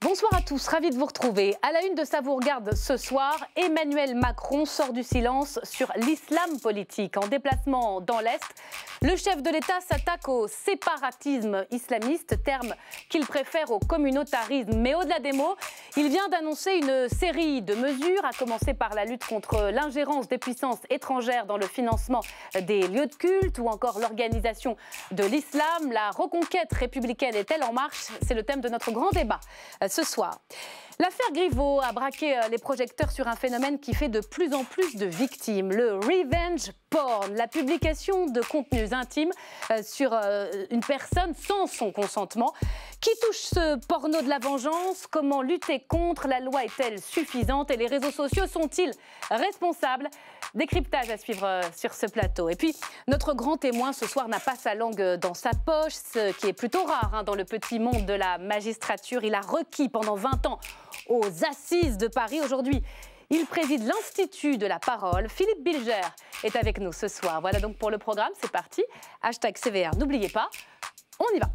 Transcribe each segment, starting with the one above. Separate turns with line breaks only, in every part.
Bonsoir à tous, ravi de vous retrouver. À la une de Ça vous regarde ce soir, Emmanuel Macron sort du silence sur l'islam politique. En déplacement dans l'Est, le chef de l'État s'attaque au séparatisme islamiste, terme qu'il préfère au communautarisme. Mais au-delà des mots, il vient d'annoncer une série de mesures, à commencer par la lutte contre l'ingérence des puissances étrangères dans le financement des lieux de culte ou encore l'organisation de l'islam. La reconquête républicaine est-elle en marche? C'est le thème de notre grand débat ce soir. L'affaire Griveaux a braqué les projecteurs sur un phénomène qui fait de plus en plus de victimes, le revenge porn, la publication de contenus intimes sur une personne sans son consentement. Qui touche ce porno de la vengeance? Comment lutter contre? La loi est-elle suffisante? Et les réseaux sociaux sont-ils responsables? Décryptage à suivre sur ce plateau. Et puis, notre grand témoin ce soir n'a pas sa langue dans sa poche, ce qui est plutôt rare dans le petit monde de la magistrature. Il a requis pendant 20 ans aux Assises de Paris. Aujourd'hui, il préside l'Institut de la Parole. Philippe Bilger est avec nous ce soir. Voilà donc pour le programme, c'est parti. Hashtag CVR, n'oubliez pas, on y va.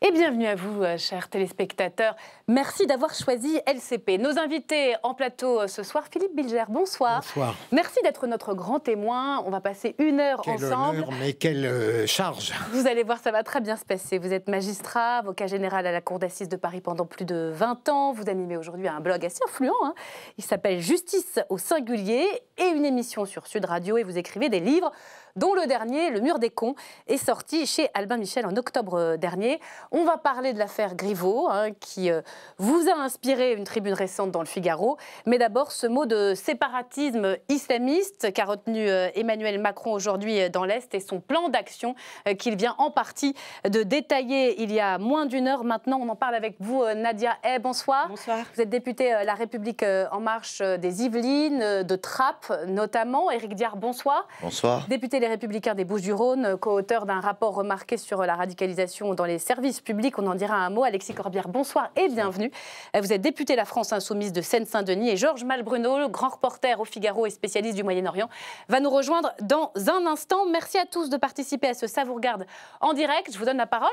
Et bienvenue à vous, chers téléspectateurs. Merci d'avoir choisi LCP. Nos invités en plateau ce soir, Philippe Bilger, bonsoir.
Bonsoir.
Merci d'être notre grand témoin. On va passer 1 heure ensemble.
Honneur, mais quelle charge.
Vous allez voir, ça va très bien se passer. Vous êtes magistrat, avocat général à la Cour d'assises de Paris pendant plus de 20 ans. Vous animez aujourd'hui un blog assez influent. Il s'appelle Justice au singulier et une émission sur Sud Radio. Et vous écrivez des livres, dont le dernier, Le Mur des cons, est sorti chez Albin Michel en octobre dernier. On va parler de l'affaire Griveaux, qui vous a inspiré une tribune récente dans le Figaro. Mais d'abord, ce mot de séparatisme islamiste qu'a retenu Emmanuel Macron aujourd'hui dans l'Est et son plan d'action qu'il vient en partie de détailler il y a moins d'1 heure maintenant. On en parle avec vous, Nadia Hay. Bonsoir.
Bonsoir.
Vous êtes députée La République En Marche des Yvelines, de Trappes notamment. Éric Diard, bonsoir.
Bonsoir.
Député Les Républicains des Bouches-du-Rhône, co-auteur d'un rapport remarqué sur la radicalisation dans les services publics. On en dira un mot. Alexis Corbière, bonsoir et bienvenue. Vous êtes député La France Insoumise de Seine-Saint-Denis et Georges Malbruno, le grand reporter au Figaro et spécialiste du Moyen-Orient, va nous rejoindre dans un instant. Merci à tous de participer à ce Ça vous regarde en direct. Je vous donne la parole.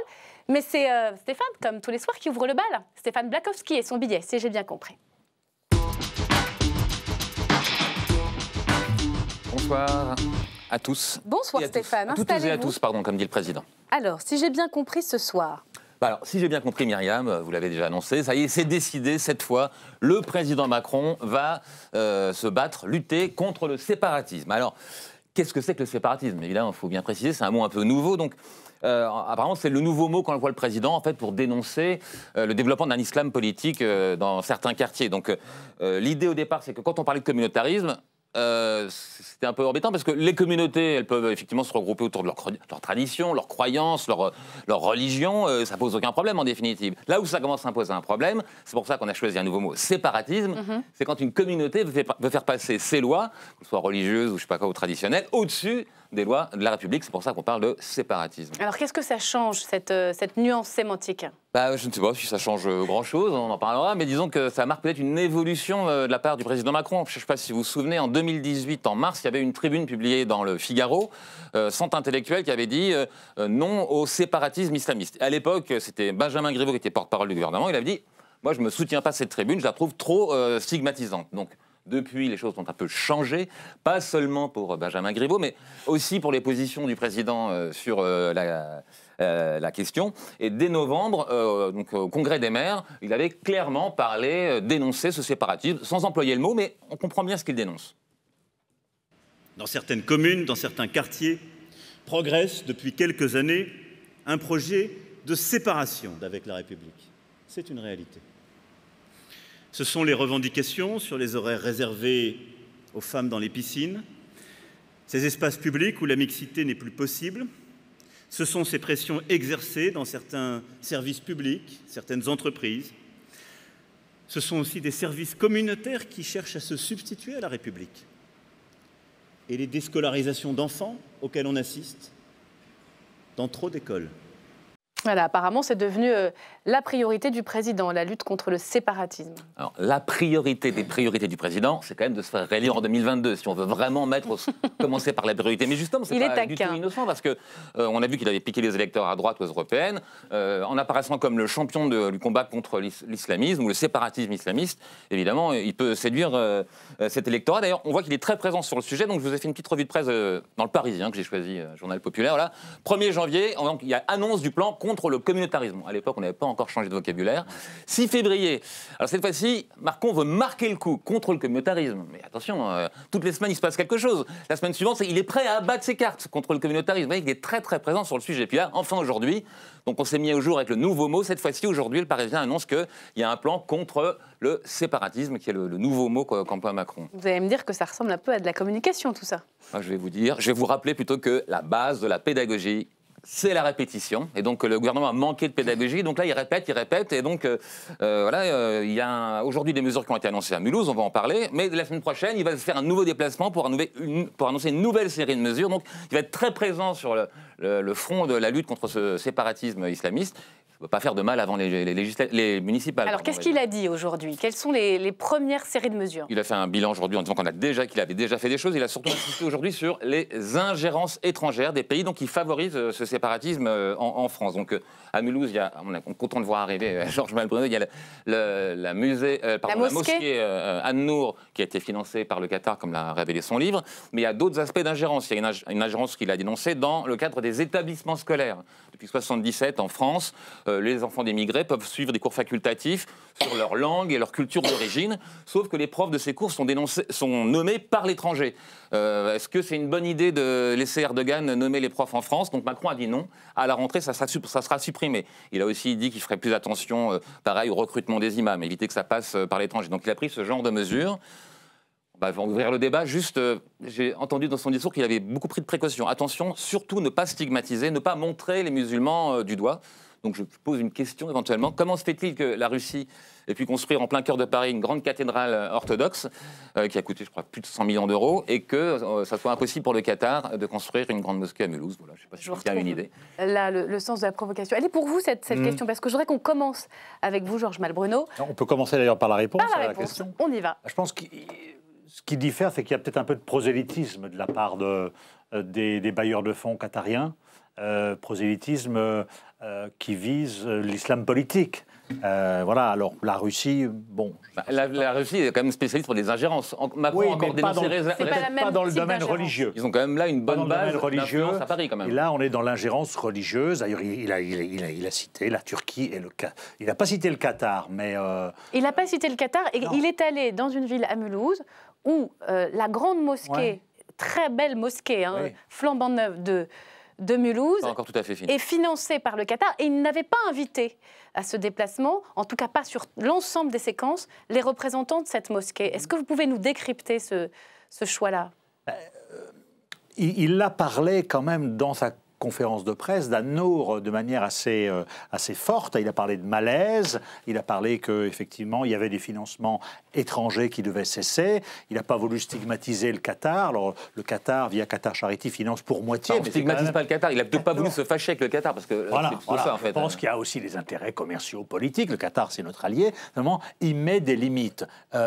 Mais c'est Stéphane, comme tous les soirs, qui ouvre le bal. Stéphane Blakowski et son billet, si j'ai bien compris.
Bonsoir à tous.
Bonsoir Stéphane,
installez-vous. À toutes et à tous, pardon, comme dit le président.
Alors, si j'ai bien compris ce soir...
Alors, si j'ai bien compris, Myriam, vous l'avez déjà annoncé, ça y est, c'est décidé, cette fois, le président Macron va se battre, lutter contre le séparatisme. Alors, qu'est-ce que c'est que le séparatisme? Évidemment, il faut bien préciser, c'est un mot un peu nouveau, donc... apparemment, c'est le nouveau mot qu'emploie le président en fait, pour dénoncer le développement d'un islam politique dans certains quartiers. Donc, l'idée au départ, c'est que quand on parlait de communautarisme, c'était un peu embêtant parce que les communautés, elles peuvent effectivement se regrouper autour de leur tradition, leurs croyances, leur religion. Ça pose aucun problème en définitive. Là où ça commence à imposer un problème, c'est pour ça qu'on a choisi un nouveau mot, séparatisme. C'est quand une communauté veut faire passer ses lois, que ce soit religieuses ou je sais pas quoi, ou traditionnelles, au-dessus des lois de la République. C'est pour ça qu'on parle de séparatisme.
Alors qu'est-ce que ça change, cette nuance sémantique?
Je ne sais pas si ça change grand-chose, on en parlera, mais disons que ça marque peut-être une évolution de la part du président Macron. Je ne sais pas si vous vous souvenez, en 2018, en mars, il y avait une tribune publiée dans le Figaro, Centre intellectuel, qui avait dit non au séparatisme islamiste. À l'époque, c'était Benjamin Griveaux qui était porte-parole du gouvernement, il avait dit « Moi, je ne me soutiens pas cette tribune, je la trouve trop stigmatisante ». Donc, depuis, les choses ont un peu changé, pas seulement pour Benjamin Griveaux, mais aussi pour les positions du président sur la question. Et dès novembre, donc, au Congrès des maires, il avait clairement parlé, dénoncé ce séparatisme, sans employer le mot, mais on comprend bien ce qu'il dénonce.
Dans certaines communes, dans certains quartiers, progresse depuis quelques années un projet de séparation d'avec la République. C'est une réalité. Ce sont les revendications sur les horaires réservés aux femmes dans les piscines, ces espaces publics où la mixité n'est plus possible. Ce sont ces pressions exercées dans certains services publics, certaines entreprises. Ce sont aussi des services communautaires qui cherchent à se substituer à la République. Et les déscolarisations d'enfants auxquelles on assiste dans trop d'écoles.
Voilà, apparemment, c'est devenu la priorité du président, la lutte contre le séparatisme.
Alors, la priorité des priorités du président, c'est quand même de se faire réélire en 2022, si on veut vraiment commencer par la priorité. Mais justement, c'est pas du tout innocent, parce que on a vu qu'il avait piqué les électeurs à droite aux européennes, en apparaissant comme le champion du combat contre l'islamisme ou le séparatisme islamiste. Évidemment, il peut séduire cet électorat. D'ailleurs, on voit qu'il est très présent sur le sujet. Donc, je vous ai fait une petite revue de presse dans le Parisien, que j'ai choisi, journal populaire. Voilà. 1er janvier, il y a annonce du plan contre le communautarisme. À l'époque, on n'avait pas encore changé de vocabulaire. 6 février. Alors cette fois-ci, Macron veut marquer le coup contre le communautarisme. Mais attention, toutes les semaines, il se passe quelque chose. La semaine suivante, il est prêt à abattre ses cartes contre le communautarisme. Vous voyez qu'il est très très présent sur le sujet. Et puis là, enfin aujourd'hui, donc on s'est mis au jour avec le nouveau mot. Cette fois-ci, aujourd'hui, le Parisien annonce qu'il y a un plan contre le séparatisme, qui est le nouveau mot qu'emploie Macron.
Vous allez me dire que ça ressemble un peu à de la communication, tout ça.
Je vais vous rappeler plutôt que la base de la pédagogie, c'est la répétition. Et donc, le gouvernement a manqué de pédagogie. Donc là, il répète. Et donc, il y a aujourd'hui des mesures qui ont été annoncées à Mulhouse, on va en parler. Mais la semaine prochaine, il va faire un nouveau déplacement pour annoncer une nouvelle série de mesures. Donc, il va être très présent sur le front de la lutte contre ce séparatisme islamiste. Ça ne peut pas faire de mal avant les municipales.
Alors, qu'est-ce qu'il a dit aujourd'hui? Quelles sont les premières séries de mesures?
Il a fait un bilan aujourd'hui en disant qu'il avait déjà fait des choses. Il a surtout insisté aujourd'hui sur les ingérences étrangères des pays qui favorisent ce séparatisme en France. Donc, à Mulhouse, on est content de voir arriver Georges Malbruno. Il y a la mosquée An-Nour qui a été financée par le Qatar, comme l'a révélé son livre. Mais il y a d'autres aspects d'ingérence. Il y a une ingérence qu'il a dénoncée dans le cadre des établissements scolaires. Depuis 1977, en France, les enfants d'émigrés peuvent suivre des cours facultatifs sur leur langue et leur culture d'origine, sauf que les profs de ces cours sont nommés par l'étranger. Est-ce que c'est une bonne idée de laisser Erdogan nommer les profs en France? Donc Macron a dit non. À la rentrée, ça sera supprimé. Il a aussi dit qu'il ferait plus attention, pareil, au recrutement des imams, éviter que ça passe par l'étranger. Donc il a pris ce genre de mesures. On va ouvrir le débat. Juste, j'ai entendu dans son discours qu'il avait beaucoup pris de précautions. Attention, surtout ne pas stigmatiser, ne pas montrer les musulmans du doigt. Donc je pose une question éventuellement. Comment se fait-il que la Russie ait pu construire en plein cœur de Paris une grande cathédrale orthodoxe qui a coûté, je crois, plus de 100 millions d'euros et que ça soit impossible pour le Qatar de construire une grande mosquée à Mulhouse? Voilà, je ne sais pas si vous avez une idée.
Là, le sens de la provocation. Elle est pour vous, cette question? Parce que je voudrais qu'on commence avec vous, Georges Malbruno.
On peut commencer d'ailleurs par la réponse à la question.
On y va.
Je pense que ce qui diffère, c'est qu'il y a peut-être un peu de prosélytisme de la part des bailleurs de fonds qatariens. Prosélytisme qui vise l'islam politique. Voilà, alors la Russie, bon...
La Russie est quand même spécialiste pour des ingérences. Macron a encore dénoncé...
pas dans le domaine religieux.
Ils ont quand même là une bonne base d'influence à Paris, quand même.
Et là, on est dans l'ingérence religieuse. D'ailleurs, il a cité la Turquie et le Qatar. Il n'a pas cité le Qatar, mais...
Il n'a pas cité le Qatar, et il est allé dans une ville à Mulhouse où la grande mosquée, très belle mosquée, flambant neuve de Mulhouse,
pas encore tout à fait fini,
est financée par le Qatar, et il n'avait pas invité à ce déplacement, en tout cas pas sur l'ensemble des séquences, les représentants de cette mosquée. Est-ce que vous pouvez nous décrypter ce choix-là?
Il a parlé quand même dans sa conférence de presse d'An-Nour de manière assez forte. Il a parlé de malaise, il a parlé qu'effectivement il y avait des financements étrangers qui devaient cesser. Il n'a pas voulu stigmatiser le Qatar. Alors le Qatar, via Qatar Charity, finance pour moitié.
On ne stigmatise pas le Qatar. Il n'a peut-être pas voulu se fâcher avec le Qatar, parce que
voilà,
ça, en fait.
Je pense qu'il y a aussi des intérêts commerciaux, politiques. Le Qatar, c'est notre allié. Vraiment, il met des limites.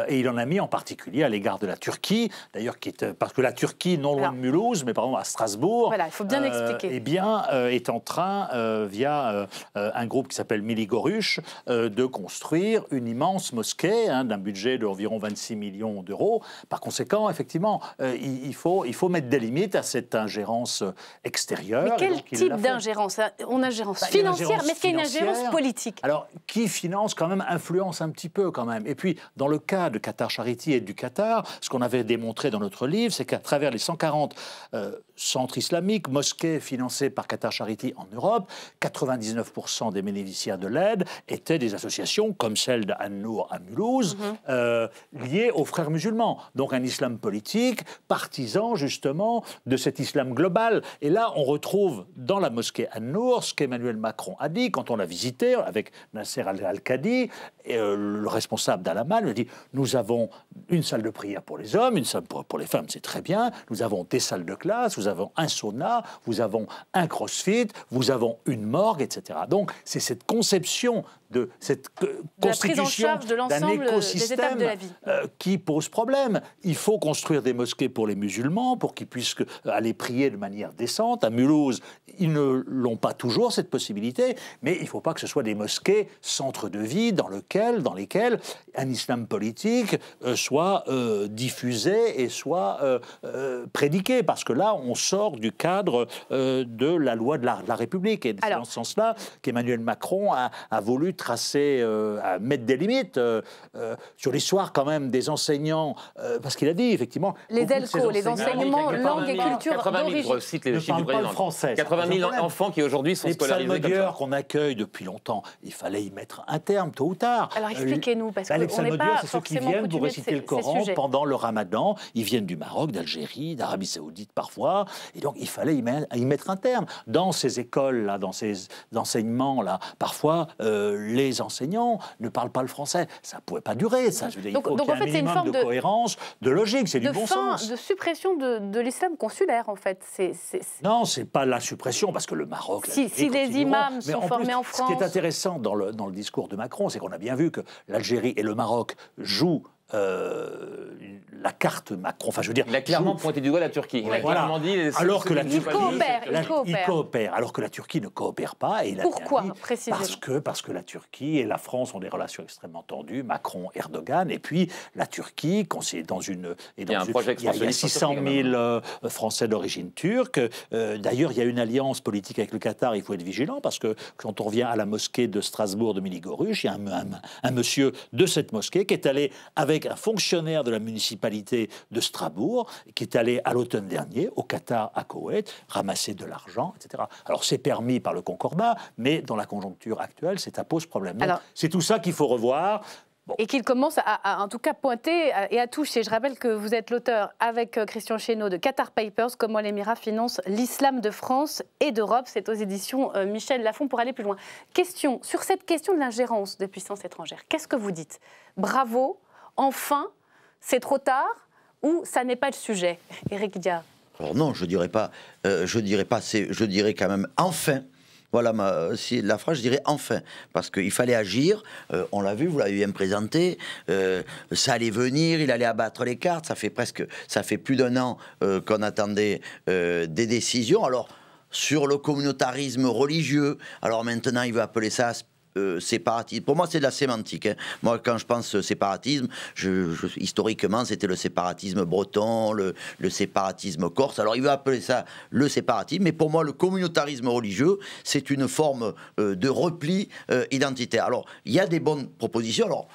Et il en a mis en particulier à l'égard de la Turquie, d'ailleurs, parce que la Turquie, non loin de Mulhouse, mais par exemple à Strasbourg,
voilà, il faut bien expliquer.
Est en train, via un groupe qui s'appelle Miligorüç, de construire une immense mosquée d'un budget d'environ 26 millions d'euros. Par conséquent, effectivement, il faut mettre des limites à cette ingérence extérieure.
Mais quel type d'ingérence? Une ingérence financière, mais est-ce qu'il y a une ingérence politique?
Alors, qui finance quand même, influence un petit peu quand même. Et puis, dans le cas de Qatar Charity et du Qatar, ce qu'on avait démontré dans notre livre, c'est qu'à travers les 140 centres islamiques, mosquées financées par Qatar Charity en Europe, 99% des bénéficiaires de l'aide étaient des associations comme celle d'An-Nour à Mulhouse, liées aux frères musulmans. Donc un islam politique, partisan justement de cet islam global. Et là, on retrouve dans la mosquée An-Nour ce qu'Emmanuel Macron a dit quand on l'a visité avec Nasser Al-Khaidi, le responsable d'Al-Amal, il a dit « Nous avons une salle de prière pour les hommes, une salle pour les femmes, c'est très bien. Nous avons des salles de classe, nous avons un sauna, vous avez un crossfit, vous avez une morgue, etc. Donc, c'est cette conception de cette constitution d'un écosystème qui pose problème. Il faut construire des mosquées pour les musulmans, pour qu'ils puissent aller prier de manière décente. À Mulhouse, ils ne l'ont pas toujours, cette possibilité, mais il ne faut pas que ce soit des mosquées centres de vie dans lesquels un islam politique soit diffusé et soit prédiqué, parce que là, on sort du cadre de la loi de la République. Et c'est dans ce sens-là qu'Emmanuel Macron a voulu tracer, à mettre des limites sur l'histoire quand même des enseignants, parce qu'il a dit effectivement...
Les ELCO, les enseignements langue et culture
80 000, je cite les chiffres du président.
Français,
80 000 enfants qui aujourd'hui sont scolarisés comme ça.
Les psalmodieurs qu'on accueille depuis longtemps, il fallait y mettre un terme, tôt ou tard.
Alors expliquez-nous, parce qu'on n'est pas
c'est ceux qui viennent pour réciter le Coran pendant le Ramadan. Ils viennent du Maroc, d'Algérie, d'Arabie Saoudite parfois, et donc il fallait y mettre un terme. Dans ces écoles-là, dans ces enseignements-là, parfois les enseignants ne parlent pas le français. Ça ne pouvait pas durer, ça. Il faut qu'il y ait un minimum de cohérence, de logique, c'est du bon sens.
De suppression de l'islam consulaire, en fait.
Non, c'est pas la suppression, parce que le Maroc...
Si les imams sont formés en France...
Ce qui est intéressant dans le discours de Macron, c'est qu'on a bien vu que l'Algérie et le Maroc jouent la carte Macron. Enfin, je veux dire,
il a clairement pointé du doigt la Turquie. Il a clairement dit.
Alors que la Turquie
il coopère.
Alors que la Turquie ne coopère pas. Et
pourquoi précisément?
Parce que la Turquie et la France ont des relations extrêmement tendues. Macron, Erdogan, et puis la Turquie, dans une.
Il y a un projet
il y a 600 000 Français d'origine turque. D'ailleurs, il y a une alliance politique avec le Qatar. Il faut être vigilant, parce que quand on revient à la mosquée de Strasbourg de Miligorux, il y a un monsieur de cette mosquée qui est allé avec un fonctionnaire de la municipalité de Strasbourg, qui est allé à l'automne dernier au Qatar, à Koweït, ramasser de l'argent, etc. Alors c'est permis par le Concordat, mais dans la conjoncture actuelle, ça pose problème. Donc, c'est tout ça qu'il faut revoir.
Bon. Et qu'il commence à, en tout cas, pointer et à toucher. Je rappelle que vous êtes l'auteur, avec Christian Chesneau, de Qatar Papers, comment l'Émirat finance l'islam de France et d'Europe. C'est aux éditions Michel Lafon, pour aller plus loin. Sur cette question de l'ingérence des puissances étrangères, qu'est-ce que vous dites? Bravo, enfin, c'est trop tard, ou ça n'est pas le sujet? Éric Diard.
Alors non, je dirais pas, je dirais quand même enfin. Voilà la phrase, je dirais enfin, parce qu'il fallait agir, on l'a vu, vous l'avez bien présenté, ça allait venir, il allait abattre les cartes, ça fait plus d'un an qu'on attendait des décisions. Alors, sur le communautarisme religieux, alors maintenant il veut appeler ça séparatisme. Pour moi, c'est de la sémantique. Hein. Moi, quand je pense séparatisme, historiquement, c'était le séparatisme breton, le séparatisme corse. Alors, il veut appeler ça le séparatisme, mais pour moi, le communautarisme religieux, c'est une forme de repli identitaire. Alors, il y a des bonnes propositions. Alors,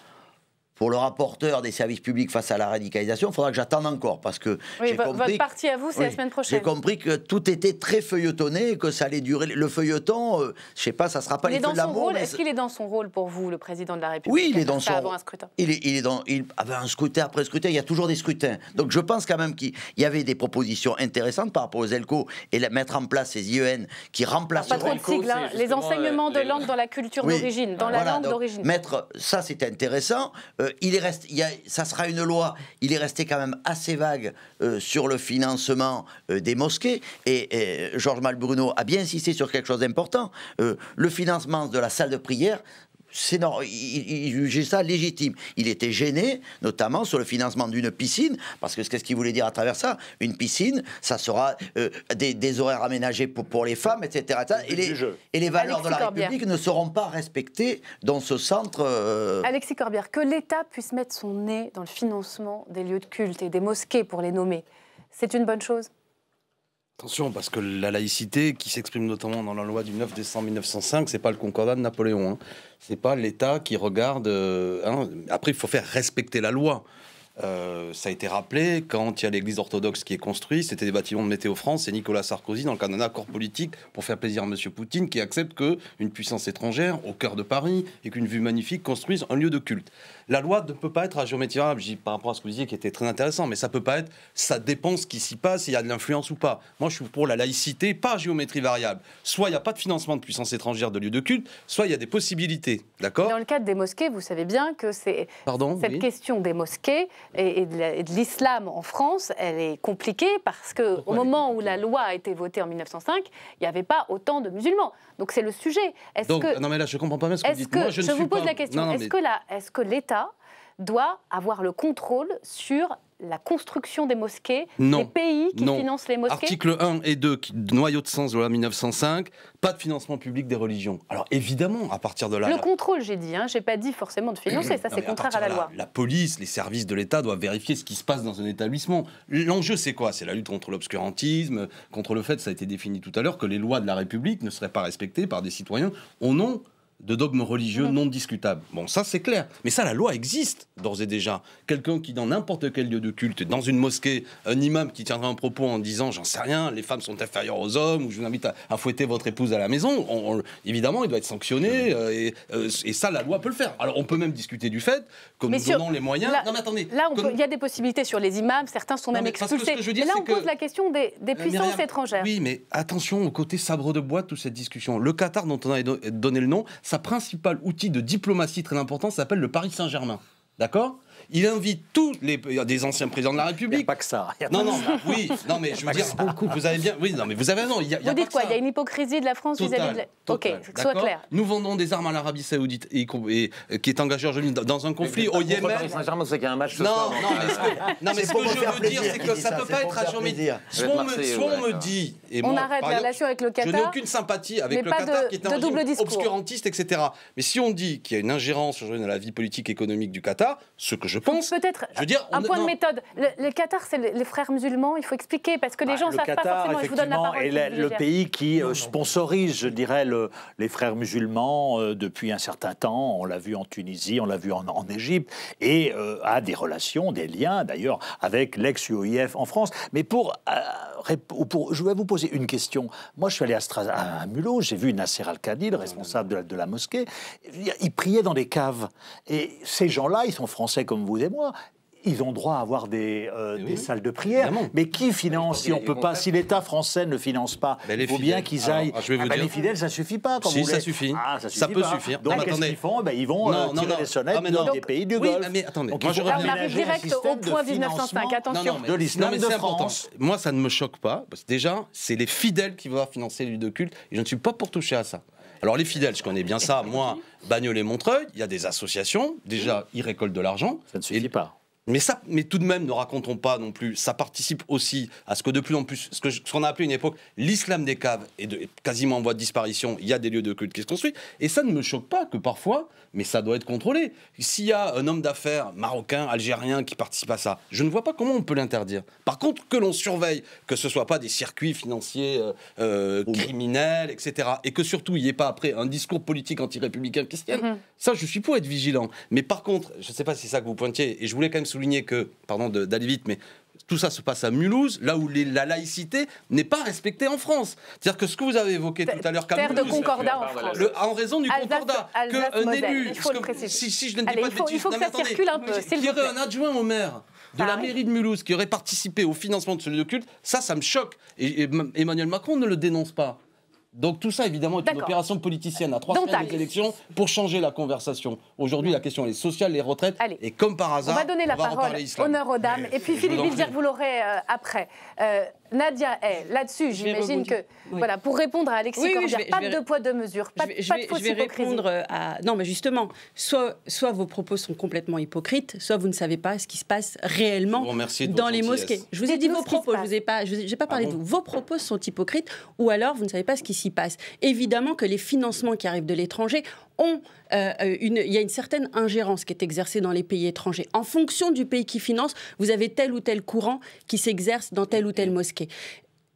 pour le rapporteur des services publics face à la radicalisation, il faudra que j'attende encore, parce que j'ai compris...
Votre partie à vous, c'est la semaine prochaine.
J'ai compris que tout était très feuilletonné, et que ça allait durer... Le feuilleton, je ne sais pas, ça ne sera pas les feux de l'amour...
Est-ce qu'il est dans son rôle, pour vous, le président de la République?
Oui, il est dans son rôle.
Avant un scrutin.
Avant un scrutin, après scrutin, il y a toujours des scrutins. Donc je pense quand même qu'il y avait des propositions intéressantes par rapport aux ELCO, et mettre en place ces IEN qui remplacent...
Pas trop de sigles, hein. Les enseignements de langue dans la culture d'origine, dans la langue d'origine.
Ça, c'était intéressant. Ça sera une loi, il est resté quand même assez vague sur le financement des mosquées, et Georges Malbruno a bien insisté sur quelque chose d'important, le financement de la salle de prière. Il jugeait ça légitime. Il était gêné, notamment sur le financement d'une piscine, parce que qu'est-ce qu'il voulait dire à travers ça? Une piscine, ça sera des horaires aménagés pour les femmes, etc. Et les valeurs de la République ne seront pas respectées dans ce centre.
Alexis Corbière, que l'État puisse mettre son nez dans le financement des lieux de culte et des mosquées, pour les nommer, c'est une bonne chose?
Attention, parce que la laïcité, qui s'exprime notamment dans la loi du 9 décembre 1905, c'est pas le Concordat de Napoléon. Hein. C'est pas l'État qui regarde. Après, il faut faire respecter la loi. Ça a été rappelé, quand il y a l'église orthodoxe qui est construite, c'était des bâtiments de Météo France, c'est Nicolas Sarkozy, dans le cadre d'un accord politique pour faire plaisir à M. Poutine, qui accepte qu'une puissance étrangère, au cœur de Paris, et qu'une vue magnifique construise un lieu de culte. La loi ne peut pas être à géométrie variable. Je dis par rapport à ce que vous disiez qui était très intéressant, mais ça peut pas être, ça dépend ce qui s'y passe, il y a de l'influence ou pas. Moi, je suis pour la laïcité, pas à géométrie variable. Soit il n'y a pas de financement de puissance étrangère de lieux de culte, soit il y a des possibilités. D'accord ?
Dans le cadre des mosquées, vous savez bien que cette question des mosquées et de l'islam en France, elle est compliquée parce qu'au moment où la loi a été votée en 1905, il n'y avait pas autant de musulmans. Donc c'est le sujet.
Non mais là, je ne comprends pas bien ce que vous dites. Moi,
je vous pose la question, est-ce que l'État doit avoir le contrôle sur la construction des mosquées, les pays qui financent les mosquées?
Article 1 et 2, noyau de sens de la loi 1905, pas de financement public des religions. Alors évidemment, à partir de là...
Le contrôle, j'ai dit, j'ai pas dit forcément de financer, ça c'est contraire à la loi.
La police, les services de l'État doivent vérifier ce qui se passe dans un établissement. L'enjeu c'est quoi? C'est la lutte contre l'obscurantisme, contre le fait, ça a été défini tout à l'heure, que les lois de la République ne seraient pas respectées par des citoyens au nom de dogmes religieux non discutables. Bon, ça c'est clair. Mais ça, la loi existe d'ores et déjà. Quelqu'un qui, dans n'importe quel lieu de culte, dans une mosquée, un imam qui tiendra un propos en disant, j'en sais rien, les femmes sont inférieures aux hommes, ou je vous invite à fouetter votre épouse à la maison, évidemment, il doit être sanctionné, et ça, la loi peut le faire. Alors, on peut même discuter du fait que nous donnons les moyens...
Non, mais attendez. Là, il y a des possibilités sur les imams, certains sont même expulsés. Mais là, on pose la question des puissances étrangères.
Oui, mais attention au côté sabre de bois de toute cette discussion. Le Qatar, dont on a donné le nom, sa principal outil de diplomatie très important s'appelle le Paris Saint-Germain. D'accord ? Il invite tous des anciens présidents de la République.
Il n'y a pas que ça.
Non, mais je veux dire, vous avez bien. Oui, non, mais vous avez raison.
Vous dites quoi ? Il y a une hypocrisie de la France vis-à-vis de. Ok, que soit clair.
Nous vendons des armes à l'Arabie Saoudite qui est engagée dans un conflit au Yémen.
Paris Saint-Germain, c'est qu'il y a un match.
Non, mais ce que je veux dire, c'est que ça ne peut pas être à géométrie. Soit on me dit.
On arrête la relation avec le Qatar.
Je n'ai aucune sympathie avec le Qatar qui est un régime obscurantiste, etc. Mais si on dit qu'il y a une ingérence dans la vie politique économique du Qatar, ce que je pense.
Peut-être un point de méthode. Le Qatar, c'est les frères musulmans, il faut expliquer, parce que les gens ne savent pas forcément. Je vous donne la parole.
Est le pays qui sponsorise, je dirais, les frères musulmans depuis un certain temps. On l'a vu en Tunisie, on l'a vu en Égypte, et a des relations, des liens d'ailleurs avec l'ex-UOIF en France. Mais je vais vous poser une question. Moi, je suis allé à Mulhouse, j'ai vu Nasser Al-Khaidi, le responsable de la mosquée. Il priait dans des caves. Et ces gens-là, ils sont français comme vous et moi. Ils ont droit à avoir des salles de prière. Évidemment. Mais qui finance si on peut pas, si l'État français ne finance pas? Il faut bien qu'ils aillent. Les fidèles, ça suffit pas.
Si, ça suffit. Ça peut suffire.
Donc, qu'est-ce qu'ils font? Ils vont tirer les sonnettes dans des pays du Golfe.
Mais attendez.
Donc, on arrive direct au point 1905. Attention.
De l'islam de France.
Moi, ça ne me choque pas. Parce que déjà, c'est les fidèles qui vont financer les lieux de culte. Et je ne suis pas pour toucher à ça. Alors les fidèles, je connais bien ça. Moi, Bagnolet-Montreuil, il y a des associations. Déjà, ils récoltent de l'argent.
Ça ne suffit pas.
Mais tout de même, ne racontons pas non plus, ça participe aussi à ce que de plus en plus, ce qu'on a appelé une époque, l'islam des caves est quasiment en voie de disparition, il y a des lieux de culte qui se construisent, et ça ne me choque pas que parfois, mais ça doit être contrôlé. S'il y a un homme d'affaires marocain, algérien qui participe à ça, je ne vois pas comment on peut l'interdire. Par contre, que l'on surveille, que ce ne soit pas des circuits financiers criminels, etc., et que surtout, il n'y ait pas après un discours politique anti-républicain qui se tienne, ça, je suis pour être vigilant. Mais par contre, je ne sais pas si c'est ça que vous pointiez, et je voulais quand même souligner que, pardon d'aller vite, mais tout ça se passe à Mulhouse, là où la laïcité n'est pas respectée en France. C'est-à-dire que ce que vous avez évoqué tout à l'heure, qu'à
Mulhouse, de concordat en France.
En raison du concordat, qu'un élu, si je ne dis pas de bêtises,
il faut que ça circule un peu,
qu'il y aurait un adjoint au maire de la mairie de Mulhouse qui aurait participé au financement de ce lieu de culte, ça me choque. Et Emmanuel Macron ne le dénonce pas. Donc tout ça, évidemment, est une opération politicienne à 3 semaines des élections pour changer la conversation. Aujourd'hui, la question elle est sociale, les retraites. Allez. Et comme par hasard,
on va donner la parole, honneur aux dames. Et puis Philippe Bilger, vous l'aurez après. Nadia, là-dessus, j'imagine que, voilà, pour répondre à Alexis Corbière, pas de poids, de mesure, pas de fausse hypocrisie.
Répondre à... Non, mais justement, soit vos propos sont complètement hypocrites, soit vous ne savez pas ce qui se passe réellement dans les mosquées. Je vous ai dit vos propos, je n'ai pas parlé de vous. Vos propos sont hypocrites, ou alors vous ne savez pas ce qui s'y passe. Évidemment que les financements qui arrivent de l'étranger il y a une certaine ingérence qui est exercée dans les pays étrangers. En fonction du pays qui finance, vous avez tel ou tel courant qui s'exerce dans telle ou telle mosquée.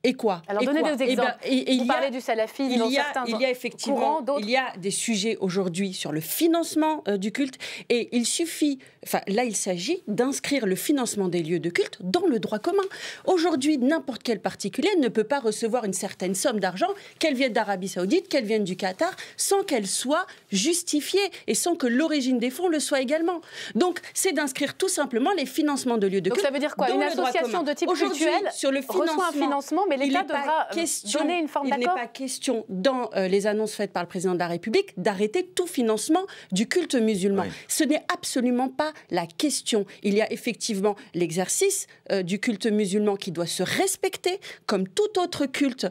Et quoi?
Alors donnez des exemples. Vous parlez du salafisme,
il y a effectivement il y a des sujets aujourd'hui sur le financement du culte, et il suffit, là il s'agit d'inscrire le financement des lieux de culte dans le droit commun. Aujourd'hui, n'importe quel particulier ne peut pas recevoir une certaine somme d'argent, qu'elle vienne d'Arabie Saoudite, qu'elle vienne du Qatar, sans qu'elle soit justifiée et sans que l'origine des fonds le soit également. Donc c'est d'inscrire tout simplement les financements de lieux de culte.
Donc ça veut dire quoi? Une association de type cultuel
sur le
reçoit un financement, mais l'État devra donner une forme d'accord.
Il n'est pas question, dans les annonces faites par le président de la République, d'arrêter tout financement du culte musulman. Oui. Ce n'est absolument pas la question. Il y a effectivement l'exercice du culte musulman qui doit se respecter comme tout autre culte.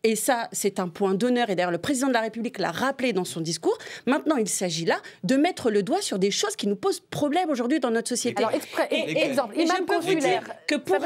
Et ça, c'est un point d'honneur. Et d'ailleurs, le président de la République l'a rappelé dans son discours. Maintenant, il s'agit là de mettre le doigt sur des choses qui nous posent problème aujourd'hui dans notre société.
Alors, exemple, imam consulaire,
que pour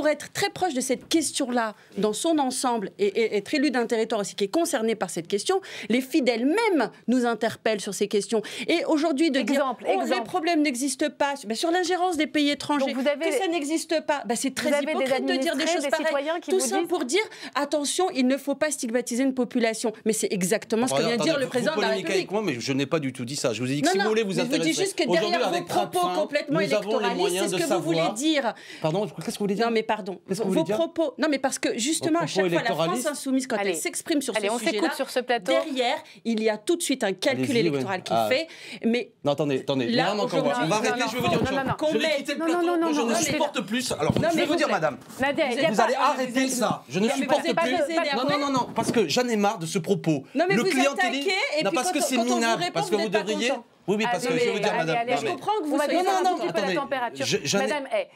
être très proche de cette question-là, dans son ensemble, et être élu d'un territoire aussi qui est concerné par cette question, les fidèles même nous interpellent sur ces questions. Et aujourd'hui, de dire les problèmes n'existent pas, sur l'ingérence des pays étrangers, que ça n'existe pas, c'est très hypocrite de dire des choses pareilles. Tout ça pour dire, attention, il ne faut pas stigmatiser une population. Mais c'est exactement ce que vient de dire le président de la République.
Avec moi, mais je n'ai pas du tout dit ça. Je vous ai dit que si vous voulez vous intéresser...
Je vous dis juste que derrière vos propos complètement électoralistes, c'est ce que vous voulez dire.
Pardon, qu'est-ce que vous voulez dire?
Non, mais pardon. Vos propos... Non, mais parce que justement, à chaque fois, la France insoumise, quand elle s'exprime sur ce sujet-là, derrière, il y a tout de suite un calcul électoral qui est fait. Mais...
Non, attendez. On va arrêter, je vais vous dire une chose. Je vais quitter le plateau, je ne supporte plus. Alors, je vais vous dire, madame, vous allez arrêter ça. Je ne supporte plus. Non, parce que j'en ai marre de ce propos.
Le clientélisme.
Non, parce que c'est minable. Parce que vous devriez. Oui, parce que je vais vous dire, madame.
Je comprends que vous soyez un petit peu la température.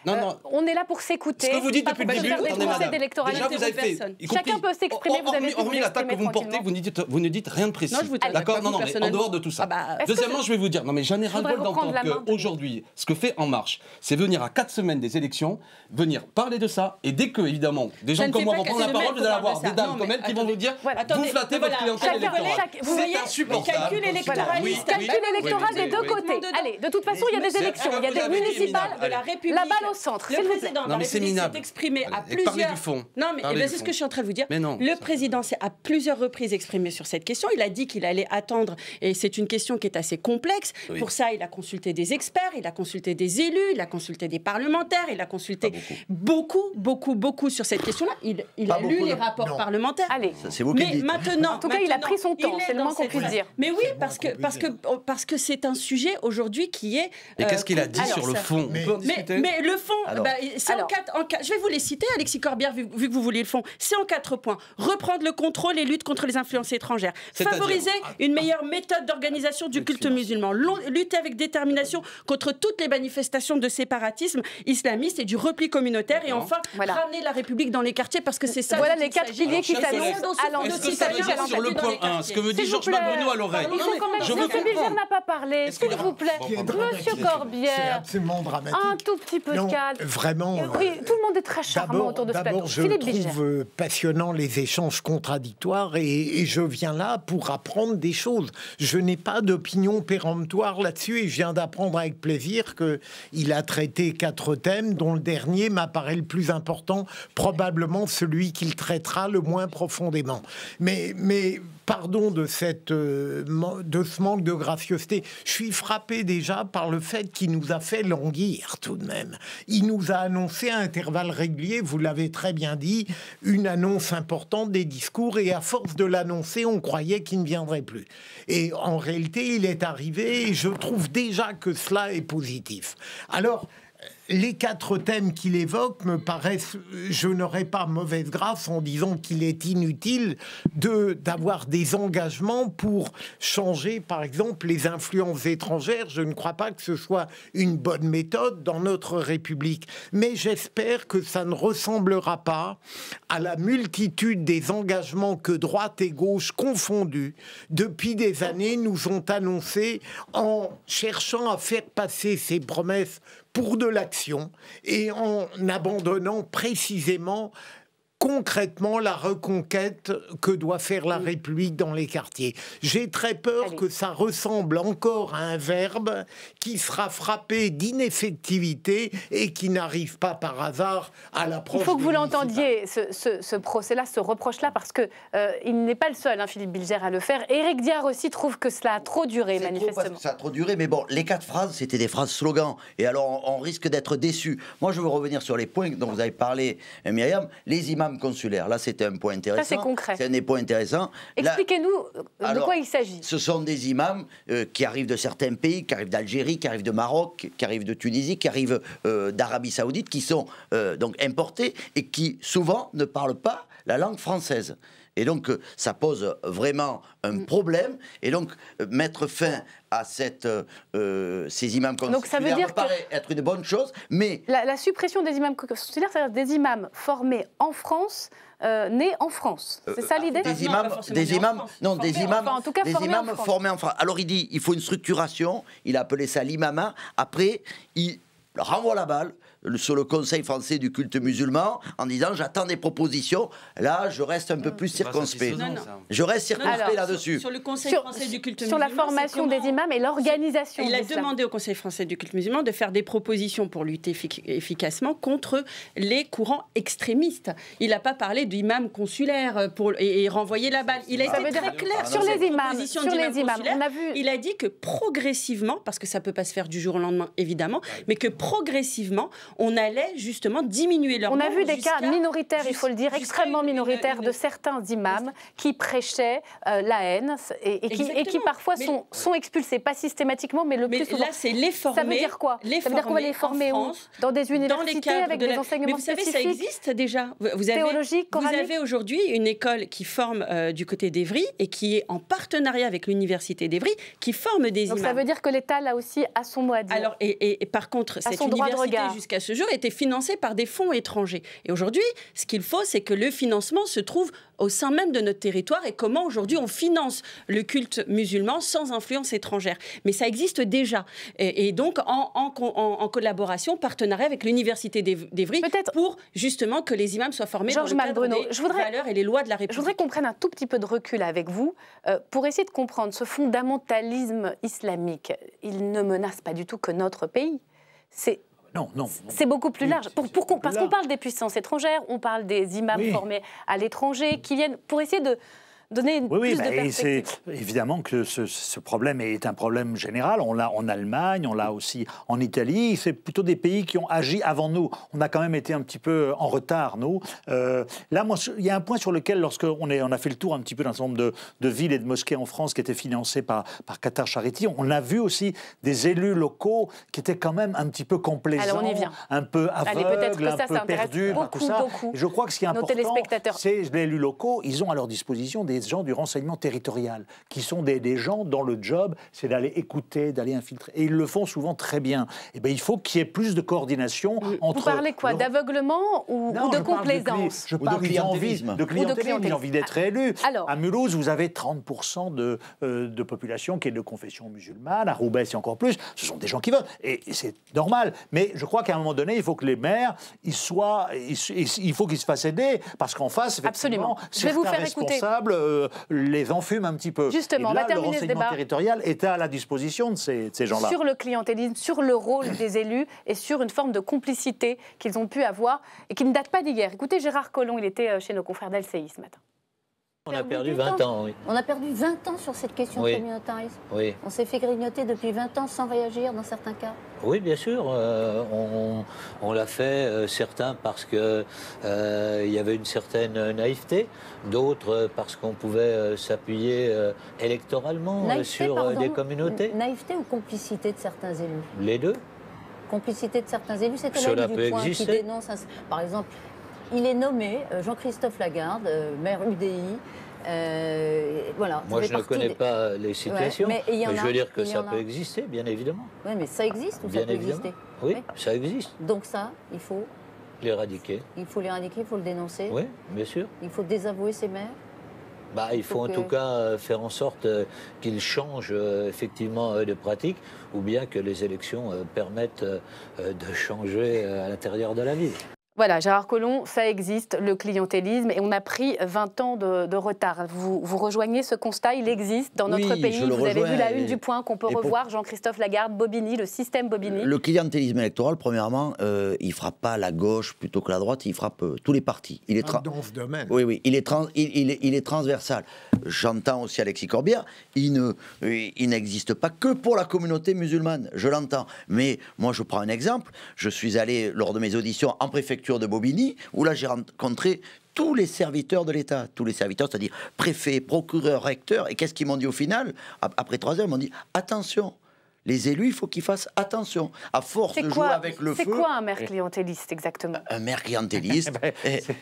Madame, on est là pour s'écouter.
Ce que vous dites depuis le début, attendez, madame. Déjà, vous avez fait.
Chacun peut s'exprimer.
Hormis l'attaque que vous me portez, vous ne dites rien de précis. D'accord? Non, mais en dehors de tout ça. Deuxièmement, je vais vous dire, non, mais j'en ai ras-le-bol d'entendre qu'aujourd'hui, ce que fait En Marche, c'est venir à 4 semaines des élections, venir parler de ça, et dès que, évidemment, des gens comme moi vont prendre la parole, vous allez avoir des dames comme elle qui vont vous dire, vous flattez votre clientèle électorale. C'est insupportable.
Calcul électoraliste.
Des deux côtés. Allez, de toute façon, il y a des élections, il y a des municipales, la balle au centre.
Le président de la République s'est exprimé à plusieurs...
Parlez du fond.
Non, mais c'est ce que je suis en train de vous dire. Le président s'est à plusieurs reprises exprimé sur cette question. Il a dit qu'il allait attendre, et c'est une question qui est assez complexe. Pour ça, il a consulté des experts, il a consulté des élus, il a consulté des parlementaires, il a consulté beaucoup sur cette question-là. Il a lu les rapports parlementaires.
Allez,
mais maintenant...
En tout cas, il a pris son temps, c'est le moins qu'on puisse dire.
Mais oui, parce que c'est un sujet aujourd'hui qui est...
Et qu'est-ce qu'il a dit sur le fond?
Mais le fond, c'est je vais vous les citer, Alexis Corbière, vu que vous voulez le fond. C'est en 4 points. Reprendre le contrôle et lutte contre les influences étrangères. Favoriser une meilleure méthode d'organisation du culte musulman. Lutter avec détermination contre toutes les manifestations de séparatisme islamiste et du repli communautaire. Et enfin, ramener la République dans les quartiers, parce que c'est ça...
Voilà les 4 piliers qui s'annoncent allant
de citoyens sur le point 1, ce que me dit Georges Bruno à l'oreille.
Monsieur Bichère n'a pas parlé, s'il vous plaît. Monsieur Corbière,
c'est absolument dramatique.
Un tout petit peu de calme.
Vraiment.
Oui, tout le monde est très charmant autour de ce plateau.
D'abord, je trouve passionnant les échanges contradictoires et je viens là pour apprendre des choses. Je n'ai pas d'opinion péremptoire là-dessus et je viens d'apprendre avec plaisir qu'il a traité 4 thèmes dont le dernier m'apparaît le plus important, probablement celui qu'il traitera le moins profondément. Mais pardon de ce manque de gracieuseté. Je suis frappé déjà par le fait qu'il nous a fait languir tout de même. Il nous a annoncé à intervalles réguliers, vous l'avez très bien dit, une annonce importante des discours et à force de l'annoncer, on croyait qu'il ne viendrait plus. Et en réalité, il est arrivé et je trouve déjà que cela est positif. Alors, les 4 thèmes qu'il évoque me paraissent, je n'aurais pas mauvaise grâce en disant qu'il est inutile d'avoir des engagements pour changer, par exemple, les influences étrangères. Je ne crois pas que ce soit une bonne méthode dans notre République. Mais j'espère que ça ne ressemblera pas à la multitude des engagements que droite et gauche confondus, depuis des années, nous ont annoncés en cherchant à faire passer ces promesses pour de l'action et en abandonnant précisément concrètement la reconquête que doit faire la République dans les quartiers. J'ai très peur que ça ressemble encore à un verbe qui sera frappé d'ineffectivité et qui n'arrive pas par hasard à l'approche.
Il faut que vous l'entendiez, ce procès-là, ce reproche-là, parce que il n'est pas le seul, hein, Philippe Bilger, à le faire. Éric Diard aussi trouve que cela a trop duré, manifestement.
Ça a trop duré, mais bon, les 4 phrases, c'était des phrases slogans. Et alors, on risque d'être déçus. Moi, je veux revenir sur les points dont vous avez parlé, Myriam. Les imams consulaires, là, c'était un point intéressant.
Ça, c'est concret.
C'est un des points intéressants.
Expliquez-nous de quoi il s'agit.
Ce sont des imams qui arrivent de certains pays, qui arrivent d'Algérie, qui arrivent de Maroc, qui arrivent de Tunisie, qui arrivent d'Arabie Saoudite, qui sont donc importés et qui, souvent, ne parlent pas la langue française. Et donc, ça pose vraiment un problème. Et donc, mettre fin à ces imams consulaires me paraît être une bonne chose. Mais
la suppression des imams consulaires, c'est-à-dire des imams formés en France, nés en France. C'est ça l'idée?
Des imams formés en France. Alors, il dit il faut une structuration. Il a appelé ça l'imama. Après, il renvoie la balle sur le Conseil français du culte musulman en disant j'attends des propositions. Là, je reste un peu plus circonspect. Je reste circonspect là-dessus.
Sur le Conseil français du culte musulman,
sur la formation des imams et l'organisation.
Il a demandé au Conseil français du culte musulman de faire des propositions pour lutter efficacement contre les courants extrémistes. Il n'a pas parlé d'imams consulaires et renvoyer la balle. Il a été très clair sur les imams. On a vu. Il a dit que progressivement, parce que ça ne peut pas se faire du jour au lendemain, évidemment, mais que progressivement, on allait justement diminuer leur nombre.
On a vu des cas minoritaires, il faut le dire, extrêmement minoritaires de certains imams qui prêchaient la haine et qui parfois sont expulsés, pas systématiquement, mais le plus souvent.
Là, c'est les former.
Ça veut dire quoi? Ça veut dire qu'on va les former où? Dans des universités avec des enseignements spécifiques?
Mais vous savez, ça existe déjà.
Théologique, coranique.
Vous avez aujourd'hui une école qui forme du côté d'Evry et qui est en partenariat avec l'université d'Evry, qui forme des imams.
Donc ça veut dire que l'État, là aussi, a son mot à dire.
Alors, et par contre, cette université, jusqu'à ce jour, était financée par des fonds étrangers. Et aujourd'hui, ce qu'il faut, c'est que le financement se trouve au sein même de notre territoire et comment aujourd'hui on finance le culte musulman sans influence étrangère. Mais ça existe déjà. Et donc, en collaboration, partenariat avec l'université d'Evry pour justement que les imams soient formés dans le cadre des valeurs et les lois de la République.
Je voudrais qu'on prenne un tout petit peu de recul avec vous pour essayer de comprendre ce fondamentalisme islamique. Il ne menace pas du tout que notre pays.
Non.
C'est beaucoup plus large. Parce qu'on parle des puissances étrangères, on parle des imams formés à l'étranger qui viennent pour essayer de donner plus de perspective.
Évidemment que ce problème est un problème général. On l'a en Allemagne, on l'a aussi en Italie. C'est plutôt des pays qui ont agi avant nous. On a quand même été un petit peu en retard, nous. Là, moi, il y a un point sur lequel, lorsqu'on a fait le tour un petit peu d'un certain nombre de villes et de mosquées en France qui étaient financées par Qatar Charity, on a vu aussi des élus locaux qui étaient quand même un petit peu complaisants, un peu aveugles, un peu perdus.
Beaucoup.
Je crois que ce qui est important, c'est les élus locaux, ils ont à leur disposition des gens du renseignement territorial, qui sont des gens dont le job, c'est d'aller écouter, d'aller infiltrer. Et ils le font souvent très bien. Et bien, il faut qu'il y ait plus de coordination entre...
Vous parlez quoi? D'aveuglement ou de complaisance?
Je parle de clientélisme. De clientélisme, envie d'être élu. À Mulhouse, vous avez 30% de population qui est de confession musulmane. À Roubaix, c'est encore plus. Ce sont des gens qui votent. Et c'est normal. Mais je crois qu'à un moment donné, il faut que les maires, il faut qu'ils se fassent aider. Parce qu'en face, effectivement, certains responsables les enfument un petit peu.
Justement,
et là, le renseignement territorial est à la disposition de ces gens-là.
Sur le clientélisme, sur le rôle des élus et sur une forme de complicité qu'ils ont pu avoir et qui ne date pas d'hier. Écoutez, Gérard Collomb, il était chez nos confrères d'LCI ce matin.
On a perdu 20 ans, oui.
On a perdu 20 ans sur cette question de communautarisme. Oui. On s'est fait grignoter depuis 20 ans sans réagir dans certains cas.
Oui, bien sûr. On l'a fait, certains parce qu'il y avait une certaine naïveté, d'autres parce qu'on pouvait s'appuyer électoralement sur des communautés.
Naïveté ou complicité de certains élus?
Les deux.
Complicité de certains élus, c'est Hélène Dupoint qui dénonce. Par exemple, il est nommé Jean-Christophe Lagarde, maire UDI. Voilà,
moi, je ne connais pas les situations, mais je veux dire que ça peut exister, bien évidemment.
Oui, mais ça existe ou ça peut exister?
Oui, ça existe.
Donc ça, il faut
l'éradiquer.
Il faut l'éradiquer, il faut le dénoncer.
Oui, bien sûr.
Il faut désavouer ces maires.
Il faut en tout cas faire en sorte qu'ils changent effectivement de pratique, ou bien que les élections permettent de changer à l'intérieur de la ville.
Voilà, Gérard Collomb, ça existe, le clientélisme, et on a pris 20 ans de retard. Vous rejoignez ce constat, il existe dans notre pays. Vous avez vu la une du Point qu'on peut revoir, Jean-Christophe Lagarde, Bobigny, le système Bobigny.
Le clientélisme électoral, premièrement, il ne frappe pas la gauche plutôt que la droite, il frappe tous les partis. Il est
dans ce domaine.
Oui, il est transversal. J'entends aussi Alexis Corbière, il n'existe pas que pour la communauté musulmane, je l'entends. Mais moi, je prends un exemple. Je suis allé, lors de mes auditions en préfecture de Bobigny, où là j'ai rencontré tous les serviteurs de l'État, tous les serviteurs, c'est-à-dire préfets, procureurs, recteurs, et qu'est-ce qu'ils m'ont dit au final? Après 3 heures, ils m'ont dit attention, les élus, il faut qu'ils fassent attention. À force de jouer avec le feu...
C'est quoi un maire clientéliste, exactement?
Un maire clientéliste,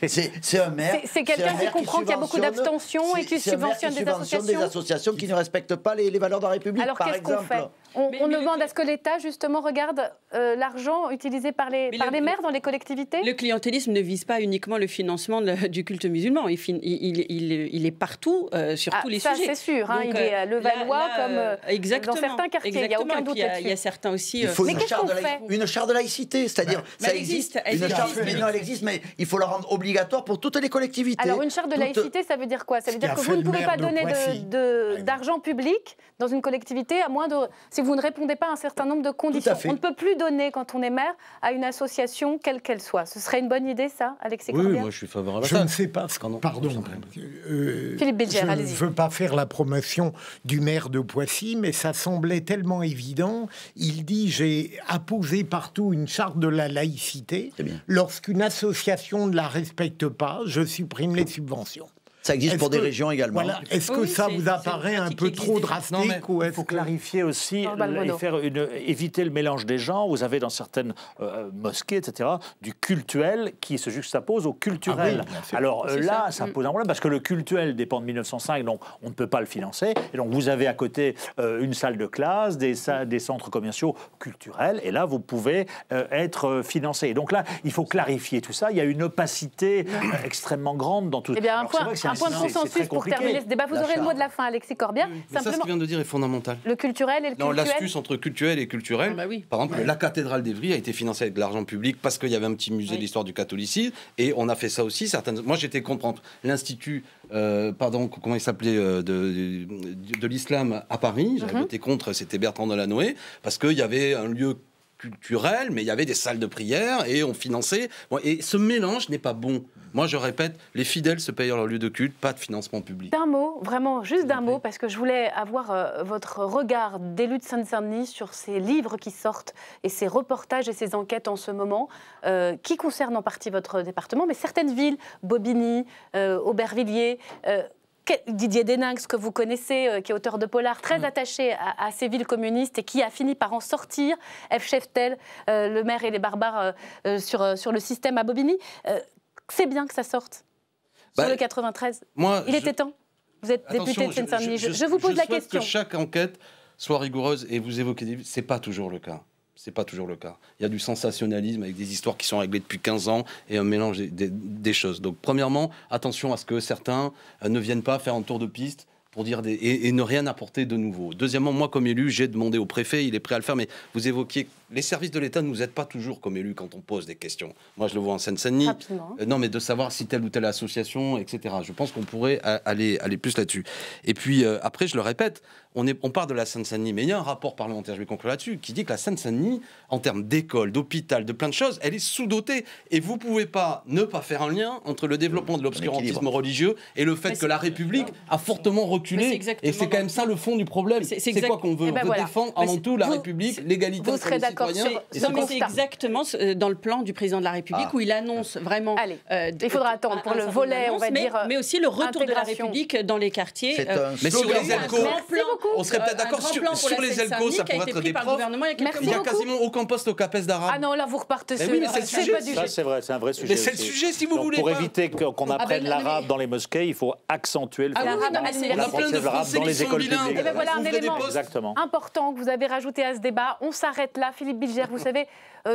c'est un maire...
C'est quelqu'un qui comprend qu'il y a beaucoup d'abstention et qui subventionne des associations
qui ne respectent pas les valeurs de la République,
alors,
par exemple.
Qu'est-ce qu'on fait? On demande à ce que l'État, justement, regarde l'argent utilisé par les maires dans les collectivités?
Le clientélisme ne vise pas uniquement le financement du culte musulman. Il est partout, sur tous les sujets.
Ça, c'est sûr. Donc, il est à Levallois, comme dans certains quartiers. Il n'y a aucun doute là-dessus.
Il y a certains aussi...
Il faut une charte de laïcité, c'est-à-dire, ça existe. Elle existe, mais il faut la rendre obligatoire pour toutes les collectivités.
Alors, une charte de laïcité, ça veut dire quoi? Ça veut dire que vous ne pouvez pas donner d'argent public dans une collectivité, à moins de... Si vous ne répondez pas à un certain nombre de conditions. On ne peut plus donner, quand on est maire, à une association, quelle qu'elle soit. Ce serait une bonne idée, ça, Alexis Corbière?
Oui, moi je suis favorable à ça.
Je ne sais pas. Pardon.
Philippe Bilger, allez-y.
Je ne veux pas faire la promotion du maire de Poissy, mais ça semblait tellement évident. Il dit, j'ai apposé partout une charte de la laïcité. Lorsqu'une association ne la respecte pas, je supprime les subventions.
Ça existe pour des régions également.
Voilà. Est-ce que ça vous apparaît un peu trop drastique?
Il faut clarifier aussi, éviter le mélange des genres. Vous avez dans certaines mosquées, etc., du cultuel qui se juxtapose au culturel. Alors là, ça pose un problème, parce que le cultuel dépend de 1905, donc on ne peut pas le financer. Et donc vous avez à côté une salle de classe, des centres commerciaux culturels, et là, vous pouvez être financé. Et donc là, il faut clarifier tout ça. Il y a une opacité extrêmement grande dans tout ça.
Un point de consensus pour terminer ce débat. Vous aurez le mot de la fin, Alexis Corbière.
Ça, ce qu'il vient de dire est fondamental.
Le culturel et le culturel.
Non, l'astuce entre culturel et culturel. Par exemple, la cathédrale d'Évry a été financée avec de l'argent public parce qu'il y avait un petit musée de l'histoire du catholicisme. Et on a fait ça aussi. Moi, j'étais contre l'Institut, comment il s'appelait, de l'islam à Paris. J'avais voté contre, c'était Bertrand Delanoë, parce qu'il y avait un lieu culturel, mais il y avait des salles de prière et on finançait. Et ce mélange n'est pas bon. Moi, je répète, les fidèles se payent leur lieu de culte, pas de financement public.
D'un mot, vraiment, juste d'un mot, parce que je voulais avoir votre regard d'élu de Seine-Saint-Denis sur ces livres qui sortent et ces reportages et ces enquêtes en ce moment, qui concernent en partie votre département, mais certaines villes, Bobigny, Aubervilliers... Didier Deninx, que vous connaissez, qui est auteur de polar, très attaché à ces villes communistes et qui a fini par en sortir. F. Cheftel, le maire et les barbares sur le système à Bobigny. C'est bien que ça sorte sur le 93. Il était temps. Vous êtes député de Seine-Saint-Denis. Je vous pose la question.
Que chaque enquête soit rigoureuse, et vous évoquez, c'est pas toujours le cas. C'est pas toujours le cas. Il y a du sensationnalisme avec des histoires qui sont réglées depuis 15 ans et un mélange des choses. Donc, premièrement, attention à ce que certains ne viennent pas faire un tour de piste pour dire et ne rien apporter de nouveau. Deuxièmement, moi, comme élu, j'ai demandé au préfet, il est prêt à le faire, mais vous évoquiez les services de l'État ne nous aident pas toujours comme élus quand on pose des questions. Moi, je le vois en Seine-Saint-Denis. Non, mais de savoir si telle ou telle association, etc. Je pense qu'on pourrait aller plus là-dessus. Et puis, après, je le répète, on part de la Seine-Saint-Denis, mais il y a un rapport parlementaire, je vais conclure là-dessus, qui dit que la Seine-Saint-Denis, en termes d'école, d'hôpital, de plein de choses, elle est sous-dotée. Et vous ne pouvez pas ne pas faire un lien entre le développement de l'obscurantisme religieux et le fait que la République a fortement reculé. Et c'est quand même ça le fond du problème. C'est quoi qu'on veut? On veut défendre avant tout la République, l'égalité entre les citoyens.
C'est exactement dans le plan du président de la République où il annonce vraiment...
il faudra attendre pour le volet, on va dire...
Mais aussi le retour de la République dans les quartiers.
Mais sur les ELCO, on serait peut-être d'accord sur les ELCO, ça pourrait être des profs. Il n'y a quasiment aucun poste au CAPES d'arabe.
Ah non, là vous repartez sur...
Oui, mais c'est le sujet.
Ça, c'est vrai, c'est un vrai sujet.
Mais c'est le sujet, si vous voulez.
Pour éviter qu'on apprenne l'arabe dans les mosquées, il faut accentuer le l'apprentissage de l'arabe dans les écoles publiques.
Et bien voilà un élément important que vous avez rajouté à ce débat. On s'arrête là. Philippe Bilger, vous savez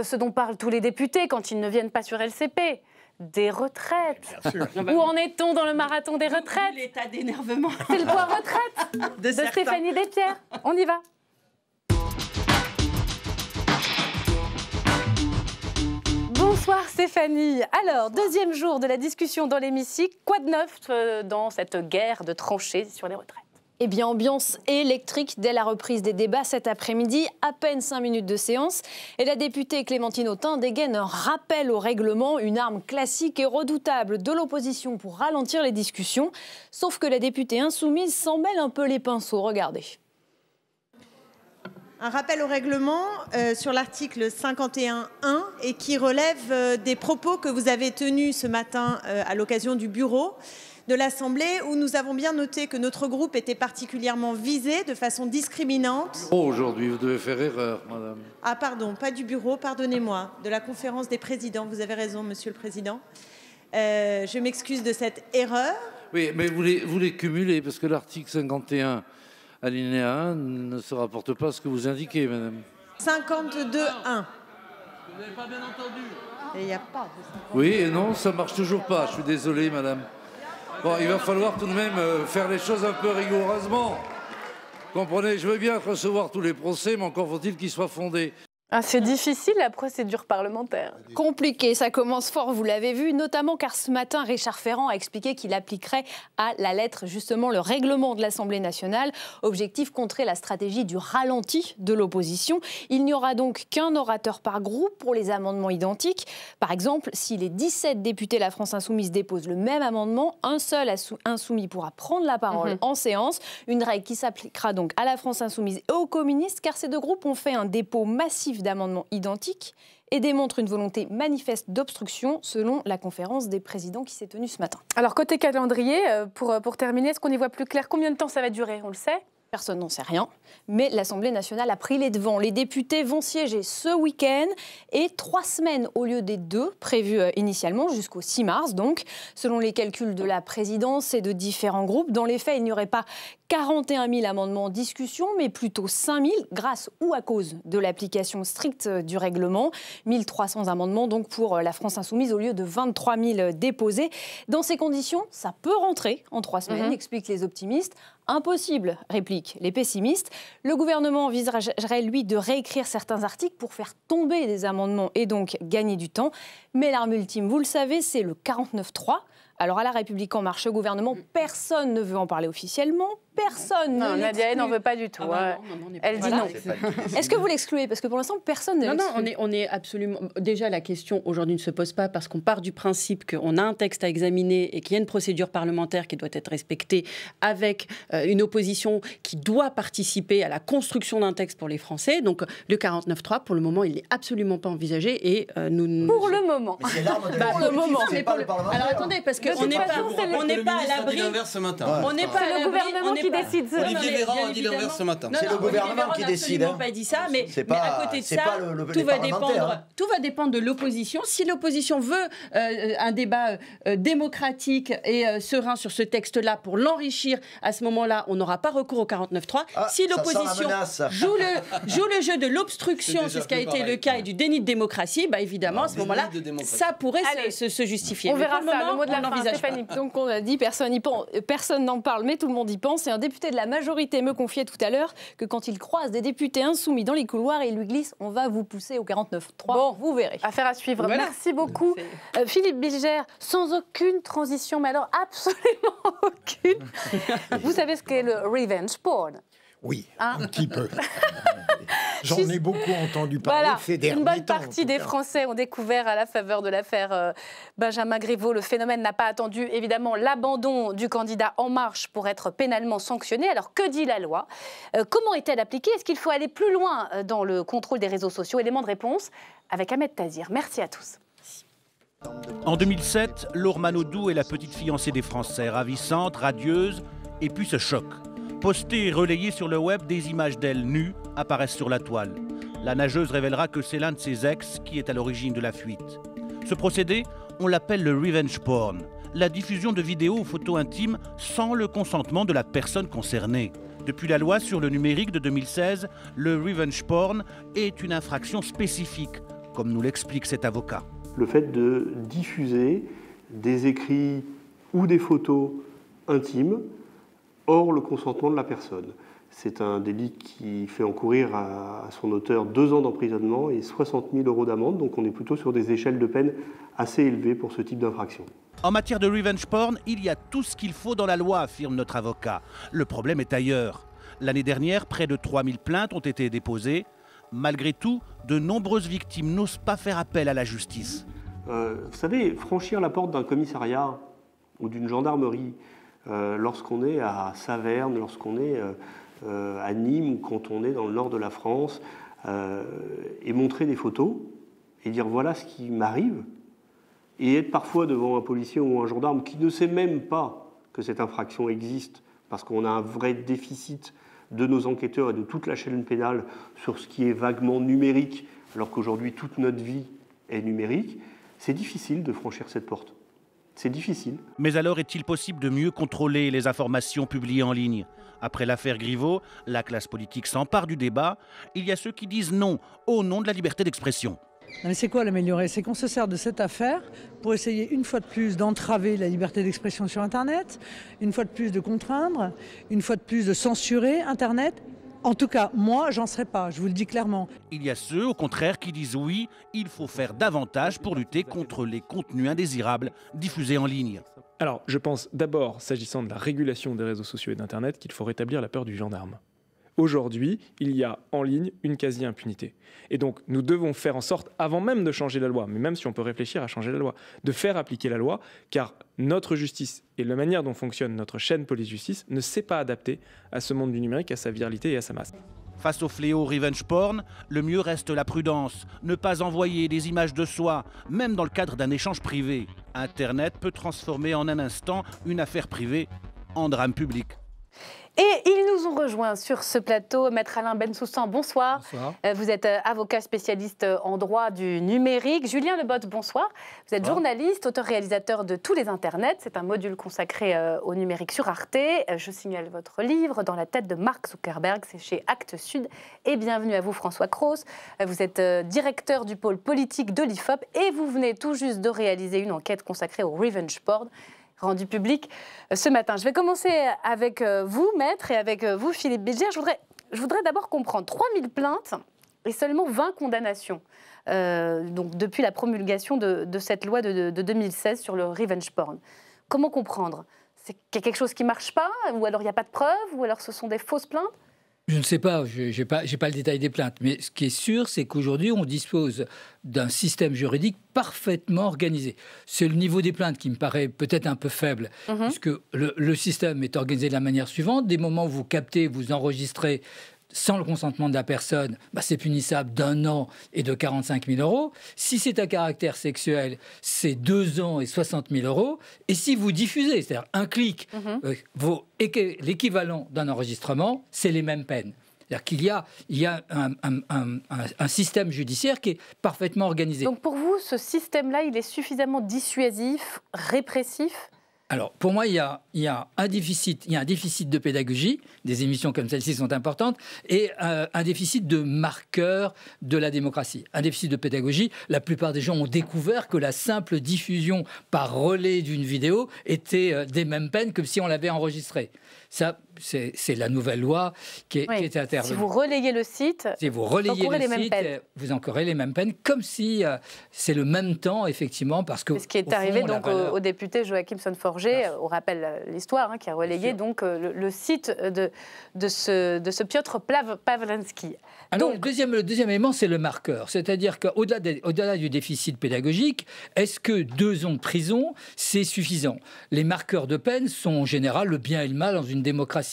ce dont parlent tous les députés quand ils ne viennent pas sur LCP. Des retraites. Où en est-on dans le marathon des retraites?
L'état d'énervement.
C'est le point retraite de Stéphanie Despierres. On y va. Bonsoir, c'est Stéphanie, alors, deuxième jour de la discussion dans l'hémicycle. Quoi de neuf dans cette guerre de tranchées sur les retraites?
Eh bien, ambiance électrique dès la reprise des débats cet après-midi. À peine 5 minutes de séance. Et la députée Clémentine Autain dégaine un rappel au règlement, une arme classique et redoutable de l'opposition pour ralentir les discussions. Sauf que la députée insoumise s'en mêle un peu les pinceaux. Regardez.
Un rappel au règlement sur l'article 51.1 et qui relève des propos que vous avez tenus ce matin à l'occasion du bureau de l'Assemblée, où nous avons bien noté que notre groupe était particulièrement visé de façon discriminante.
Aujourd'hui, vous devez faire erreur, madame.
Ah pardon, pas du bureau, pardonnez-moi, de la conférence des présidents. Vous avez raison, monsieur le président. Je m'excuse de cette erreur.
Oui, mais vous les cumulez, parce que l'article 51, alinéa 1, ne se rapporte pas à ce que vous indiquez, madame.
52.1.
Vous n'avez pas bien entendu.
Et il n'y a pas de 52.
Oui et non, ça ne marche toujours pas. Je suis désolé, madame. Bon, il va falloir tout de même faire les choses un peu rigoureusement. Comprenez, je veux bien recevoir tous les procès, mais encore faut-il qu'ils soient fondés.
Ah, c'est difficile, la procédure parlementaire.
Compliqué, ça commence fort, vous l'avez vu, notamment car ce matin, Richard Ferrand a expliqué qu'il appliquerait à la lettre justement le règlement de l'Assemblée nationale. Objectif, contrer la stratégie du ralenti de l'opposition. Il n'y aura donc qu'un orateur par groupe pour les amendements identiques. Par exemple, si les 17 députés La France Insoumise déposent le même amendement, un seul insoumis pourra prendre la parole en séance. Une règle qui s'appliquera donc à La France Insoumise et aux communistes, car ces deux groupes ont fait un dépôt massif d'amendements identiques et démontrent une volonté manifeste d'obstruction selon la conférence des présidents qui s'est tenue ce matin.
Alors côté calendrier, pour terminer, est-ce qu'on y voit plus clair? Combien de temps ça va durer? On le sait?
Personne n'en sait rien, mais l'Assemblée nationale a pris les devants. Les députés vont siéger ce week-end et 3 semaines au lieu des 2 prévus initialement, jusqu'au 6 mars. Donc, selon les calculs de la présidence et de différents groupes, dans les faits, il n'y aurait pas 41 000 amendements en discussion, mais plutôt 5 000, grâce ou à cause de l'application stricte du règlement. 1 300 amendements donc pour la France Insoumise au lieu de 23 000 déposés. Dans ces conditions, ça peut rentrer en 3 semaines, expliquent les optimistes. Impossible, répliquent les pessimistes. Le gouvernement envisagerait, lui, de réécrire certains articles pour faire tomber des amendements et donc gagner du temps. Mais l'arme ultime, vous le savez, c'est le 49.3. Alors à La République En Marche, au gouvernement, personne ne veut en parler officiellement. Personne
non, Nadia n'en veut pas du tout. Elle dit non.
Est-ce que vous l'excluez? Parce que pour l'instant, personne ne l'exclut.
Non, on est absolument... Déjà, la question aujourd'hui ne se pose pas parce qu'on part du principe qu'on a un texte à examiner et qu'il y a une procédure parlementaire qui doit être respectée avec une opposition qui doit participer à la construction d'un texte pour les Français. Donc le 49.3, pour le moment, il n'est absolument pas envisagé et nous...
Pour le moment.
Mais c'est l'arme de
pour le moment.
c'est pas le Parlement.
Alors attendez, parce qu'on n'est pas à l'abri...
On
n'est pas à l'abri...
qui décide.
Olivier Véran a dit l'inverse ce matin.
C'est le gouvernement qui décide.
Il n'a pas dit ça, mais à côté de ça, tout va dépendre de l'opposition. Si l'opposition veut un débat démocratique et serein sur ce texte-là pour l'enrichir, à ce moment-là, on n'aura pas recours au 49.3. Si l'opposition joue le jeu de l'obstruction, c'est ce qui a été le cas, et du déni de démocratie, bah évidemment, à ce moment-là, ça pourrait se justifier.
On verra ça, le mot de la fin, Stéphanie.
Donc on a dit, personne n'en parle, mais tout le monde y pense. Et un député de la majorité me confiait tout à l'heure que quand il croise des députés insoumis dans les couloirs, il lui glisse « on va vous pousser au 49.3 ». Bon, vous verrez.
Affaire à suivre. Voilà. Merci beaucoup. Philippe Bilger, sans aucune transition, mais alors absolument aucune. Vous savez ce qu'est le revenge porn?
Oui, un petit peu. J'en ai beaucoup entendu parler ces derniers temps.
Une bonne partie des Français ont découvert à la faveur de l'affaire Benjamin Griveaux. Le phénomène n'a pas attendu, évidemment, l'abandon du candidat En Marche pour être pénalement sanctionné. Alors, que dit la loi? Comment est-elle appliquée? Est-ce qu'il faut aller plus loin dans le contrôle des réseaux sociaux? Élément de réponse avec Ahmed Tazir. Merci à tous.
En 2007, Laure Manodou est la petite fiancée des Français, ravissante, radieuse, et puis ce choc. Postées et relayées sur le web, des images d'elle nues apparaissent sur la toile. La nageuse révélera que c'est l'un de ses ex qui est à l'origine de la fuite. Ce procédé, on l'appelle le revenge porn, la diffusion de vidéos ou photos intimes sans le consentement de la personne concernée. Depuis la loi sur le numérique de 2016, le revenge porn est une infraction spécifique, comme nous l'explique cet avocat.
Le fait de diffuser des écrits ou des photos intimes hors le consentement de la personne. C'est un délit qui fait encourir à son auteur 2 ans d'emprisonnement et 60 000 € d'amende. Donc on est plutôt sur des échelles de peine assez élevées pour ce type d'infraction.
En matière de revenge porn, il y a tout ce qu'il faut dans la loi, affirme notre avocat. Le problème est ailleurs. L'année dernière, près de 3000 plaintes ont été déposées. Malgré tout, de nombreuses victimes n'osent pas faire appel à la justice.
Vous savez, franchir la porte d'un commissariat ou d'une gendarmerie, lorsqu'on est à Saverne, lorsqu'on est à Nîmes ou quand on est dans le nord de la France, et montrer des photos et dire voilà ce qui m'arrive, et être parfois devant un policier ou un gendarme qui ne sait même pas que cette infraction existe, parce qu'on a un vrai déficit de nos enquêteurs et de toute la chaîne pénale sur ce qui est vaguement numérique, alors qu'aujourd'hui toute notre vie est numérique, c'est difficile de franchir cette porte. C'est difficile.
Mais alors est-il possible de mieux contrôler les informations publiées en ligne? Après l'affaire Griveaux, la classe politique s'empare du débat. Il y a ceux qui disent non, au nom de la liberté d'expression.
C'est quoi l'améliorer? C'est qu'on se sert de cette affaire pour essayer une fois de plus d'entraver la liberté d'expression sur Internet, une fois de plus de contraindre, une fois de plus de censurer Internet. En tout cas, moi, j'en serais pas, je vous le dis clairement.
Il y a ceux, au contraire, qui disent oui, il faut faire davantage pour lutter contre les contenus indésirables diffusés en ligne.
Alors, je pense d'abord, s'agissant de la régulation des réseaux sociaux et d'Internet, qu'il faut rétablir la peur du gendarme. Aujourd'hui, il y a en ligne une quasi-impunité. Et donc, nous devons faire en sorte, avant même de changer la loi, mais même si on peut réfléchir à changer la loi, de faire appliquer la loi, car notre justice et la manière dont fonctionne notre chaîne police-justice ne s'est pas adaptée à ce monde du numérique, à sa viralité et à sa masse.
Face au fléau revenge porn, le mieux reste la prudence. Ne pas envoyer des images de soi, même dans le cadre d'un échange privé. Internet peut transformer en un instant une affaire privée en drame public.
Et ils nous ont rejoints sur ce plateau, Maître Alain Bensoussan, bonsoir. Bonsoir. Vous êtes avocat spécialiste en droit du numérique. Julien Lebotte, bonsoir. Vous êtes journaliste, auteur-réalisateur de Tous les Internets. C'est un module consacré au numérique sur Arte. Je signale votre livre, Dans la tête de Mark Zuckerberg, c'est chez Actes Sud. Et bienvenue à vous, François Cros. Vous êtes directeur du pôle politique de l'IFOP et vous venez tout juste de réaliser une enquête consacrée au revenge porn, rendu public ce matin. Je vais commencer avec vous, Maître, et avec vous, Philippe Bilger. Je voudrais d'abord comprendre 3000 plaintes et seulement 20 condamnations donc depuis la promulgation de cette loi de 2016 sur le revenge porn. Comment comprendre? C'est qu'il y a quelque chose qui ne marche pas, ou alors il n'y a pas de preuves, ou alors ce sont des fausses plaintes?
Je ne sais pas, je n'ai pas le détail des plaintes, mais ce qui est sûr, c'est qu'aujourd'hui, on dispose d'un système juridique parfaitement organisé. C'est le niveau des plaintes qui me paraît peut-être un peu faible, puisque le système est organisé de la manière suivante. Des moments où vous captez, vous enregistrez sans le consentement de la personne, c'est punissable d'1 an et de 45 000 €. Si c'est à caractère sexuel, c'est 2 ans et 60 000 €. Et si vous diffusez, c'est-à-dire un clic, vaut l'équivalent d'un enregistrement, c'est les mêmes peines. C'est-à-dire qu'il y a un système judiciaire qui est parfaitement organisé.
Donc pour vous, ce système-là, il est suffisamment dissuasif, répressif ?
Alors, pour moi, il y a un déficit de pédagogie, des émissions comme celle-ci sont importantes, et un déficit de marqueurs de la démocratie. Un déficit de pédagogie, la plupart des gens ont découvert que la simple diffusion par relais d'une vidéo était des mêmes peines que si on l'avait enregistrée. Ça, c'est la nouvelle loi qui est intervenue.
Si vous relayez le site,
vous encourez les mêmes peines, comme si c'est le même temps, effectivement, parce que...
Ce qui est arrivé donc au député Joachim Son-Forget, on rappelle l'histoire, qui a relayé donc le site de ce Piotr Pawlenski.
Alors, le deuxième élément, c'est le marqueur. C'est-à-dire qu'au-delà du déficit pédagogique, est-ce que 2 ans de prison, c'est suffisant? Les marqueurs de peine sont en général le bien et le mal dans une démocratie.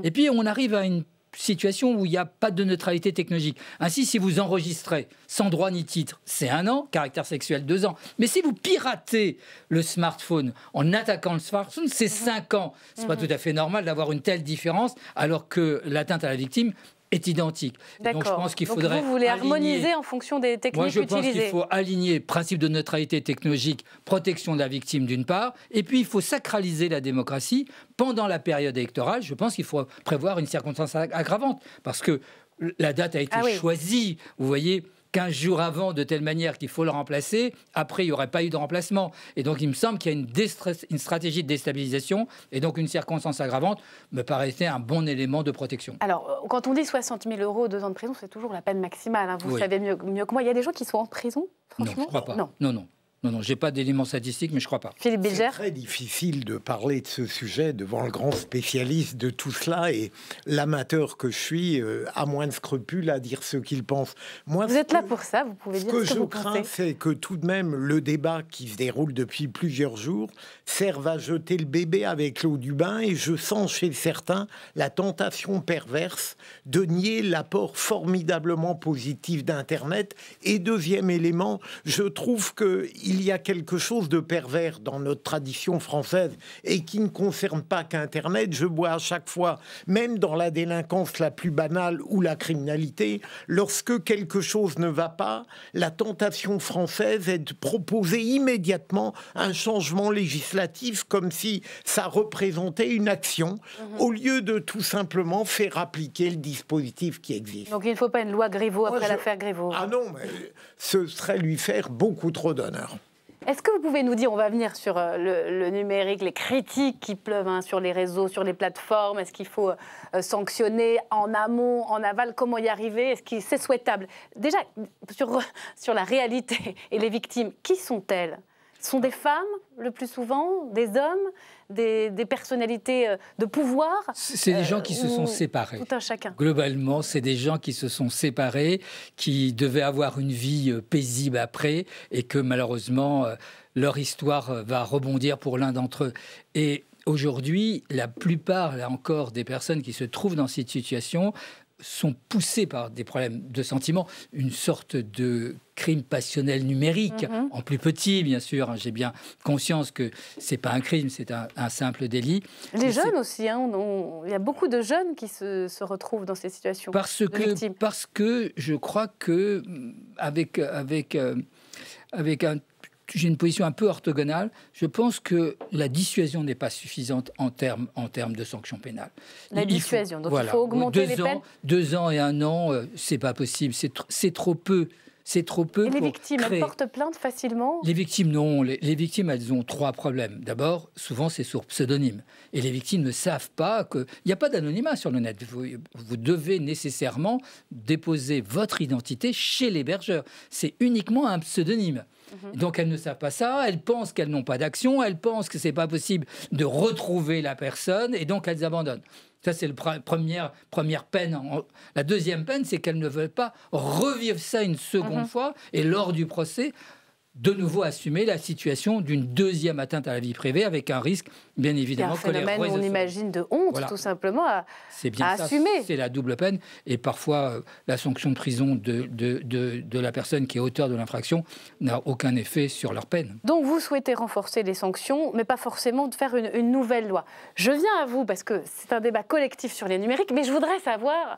Et puis, on arrive à une situation où il n'y a pas de neutralité technologique. Ainsi, si vous enregistrez sans droit ni titre, c'est 1 an, caractère sexuel 2 ans. Mais si vous piratez le smartphone en attaquant le smartphone, c'est 5 ans. C'est pas tout à fait normal d'avoir une telle différence alors que l'atteinte à la victime est identique.
Donc
je pense qu'il faudrait
vous voulez harmoniser en fonction des techniques utilisées.
Moi, je pense qu'il faut aligner principe de neutralité technologique, protection de la victime d'une part, et puis il faut sacraliser la démocratie pendant la période électorale. Je pense qu'il faut prévoir une circonstance aggravante, parce que la date a été choisie, vous voyez, 15 jours avant de telle manière qu'il faut le remplacer, après il n'y aurait pas eu de remplacement. Et donc il me semble qu'il y a une stratégie de déstabilisation et donc une circonstance aggravante me paraissait un bon élément de protection.
Alors, quand on dit 60 000 €, 2 ans de prison, c'est toujours la peine maximale. Hein. Vous savez mieux que moi. Il y a des gens qui sont en prison, franchement?
Non, je crois pas. Non, j'ai pas d'éléments statistiques, mais je crois pas.
Philippe Bilger.
C'est très difficile de parler de ce sujet devant le grand spécialiste de tout cela, et l'amateur que je suis a moins de scrupules à dire ce qu'il pense. Moi,
vous êtes là pour ça, vous pouvez dire ce que vous pensez.
Ce que je crains, c'est que tout de même, le débat qui se déroule depuis plusieurs jours serve à jeter le bébé avec l'eau du bain, et je sens chez certains la tentation perverse de nier l'apport formidablement positif d'Internet. Et deuxième élément, je trouve qu'il y a quelque chose de pervers dans notre tradition française et qui ne concerne pas qu'Internet. Je vois à chaque fois, même dans la délinquance la plus banale ou la criminalité, lorsque quelque chose ne va pas, la tentation française est de proposer immédiatement un changement législatif comme si ça représentait une action, au lieu de tout simplement faire appliquer le dispositif qui existe.
Donc il ne faut pas une loi Griveaux après l'affaire Griveaux.
Ah non, mais ce serait lui faire beaucoup trop d'honneur.
Est-ce que vous pouvez nous dire, on va venir sur le numérique, les critiques qui pleuvent sur les réseaux, sur les plateformes, est-ce qu'il faut sanctionner en amont, en aval, comment y arriver, est-ce que c'est souhaitable? Déjà, sur la réalité et les victimes, qui sont-elles? Ce sont des femmes, le plus souvent, des hommes, des personnalités de pouvoir.
C'est des gens qui se sont séparés.
Tout un chacun.
Globalement, c'est des gens qui se sont séparés, qui devaient avoir une vie paisible après, et que malheureusement, leur histoire va rebondir pour l'un d'entre eux. Et aujourd'hui, la plupart, là encore, des personnes qui se trouvent dans cette situation sont poussés par des problèmes de sentiments, une sorte de crime passionnel numérique, en plus petit, bien sûr. J'ai bien conscience que c'est pas un crime, c'est un simple délit.
Les jeunes aussi, il y a beaucoup de jeunes qui se retrouvent dans ces situations.
Parce que je crois que j'ai une position un peu orthogonale. Je pense que la dissuasion n'est pas suffisante en termes de sanctions pénales.
La dissuasion, donc il faut augmenter les peines.
2 ans et 1 an, c'est pas possible. C'est trop peu. C'est trop peu.
Et les victimes, elles portent plainte facilement?
Les victimes, non. Les victimes, elles ont 3 problèmes. D'abord, souvent, c'est sur pseudonyme. Et les victimes ne savent pas qu'il n'y a pas d'anonymat sur le net. Vous devez nécessairement déposer votre identité chez l'hébergeur. C'est uniquement un pseudonyme. Donc elles ne savent pas ça, elles pensent qu'elles n'ont pas d'action, elles pensent que c'est pas possible de retrouver la personne, et donc elles abandonnent. Ça, c'est la première peine. La deuxième peine, c'est qu'elles ne veulent pas revivre ça une seconde fois, et lors du procès, de nouveau assumer la situation d'une deuxième atteinte à la vie privée, avec un risque, bien évidemment,
que les phénomène, on imagine, de honte, tout simplement, à assumer.
C'est la double peine, et parfois la sanction de prison de la personne qui est auteur de l'infraction n'a aucun effet sur leur peine.
Donc vous souhaitez renforcer les sanctions, mais pas forcément de faire une nouvelle loi. Je viens à vous, parce que c'est un débat collectif sur les numériques, mais je voudrais savoir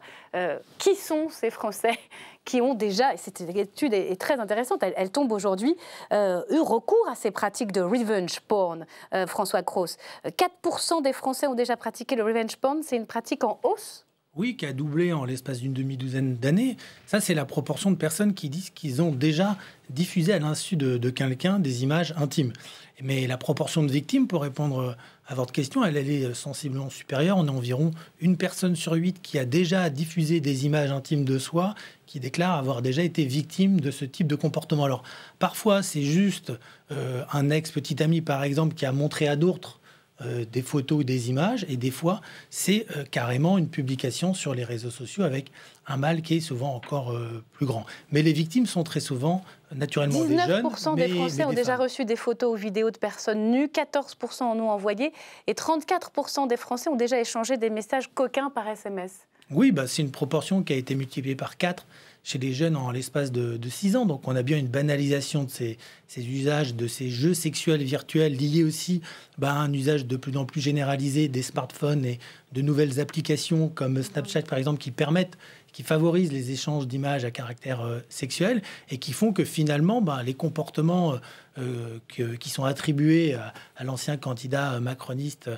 qui sont ces Français qui ont déjà, et cette étude est très intéressante, elle tombe aujourd'hui, eu recours à ces pratiques de revenge porn. François Cros, 4% des Français ont déjà pratiqué le revenge porn, c'est une pratique en hausse?
Oui, qui a doublé en l'espace d'une demi-douzaine d'années. Ça, c'est la proportion de personnes qui disent qu'ils ont déjà diffusé à l'insu de quelqu'un des images intimes. Mais la proportion de victimes, pour répondre à votre question, elle est sensiblement supérieure. On a environ 1 personne sur 8 qui a déjà diffusé des images intimes de soi, qui déclare avoir déjà été victime de ce type de comportement. Alors, parfois, c'est juste un ex-petit ami, par exemple, qui a montré à d'autres des photos ou des images, et des fois, c'est carrément une publication sur les réseaux sociaux avec un mal qui est souvent encore plus grand. Mais les victimes sont très souvent, naturellement, des jeunes.
19% des Français ont déjà reçu des photos ou vidéos de personnes nues, 14% en ont envoyé, et 34% des Français ont déjà échangé des messages coquins par SMS.
Oui, c'est une proportion qui a été multipliée par 4 chez les jeunes en l'espace de 6 ans. Donc on a bien une banalisation de ces usages, de ces jeux sexuels virtuels, liés aussi à un usage de plus en plus généralisé des smartphones et de nouvelles applications comme Snapchat, par exemple, qui favorisent les échanges d'images à caractère sexuel, et qui font que finalement, les comportements qui sont attribués à l'ancien candidat macroniste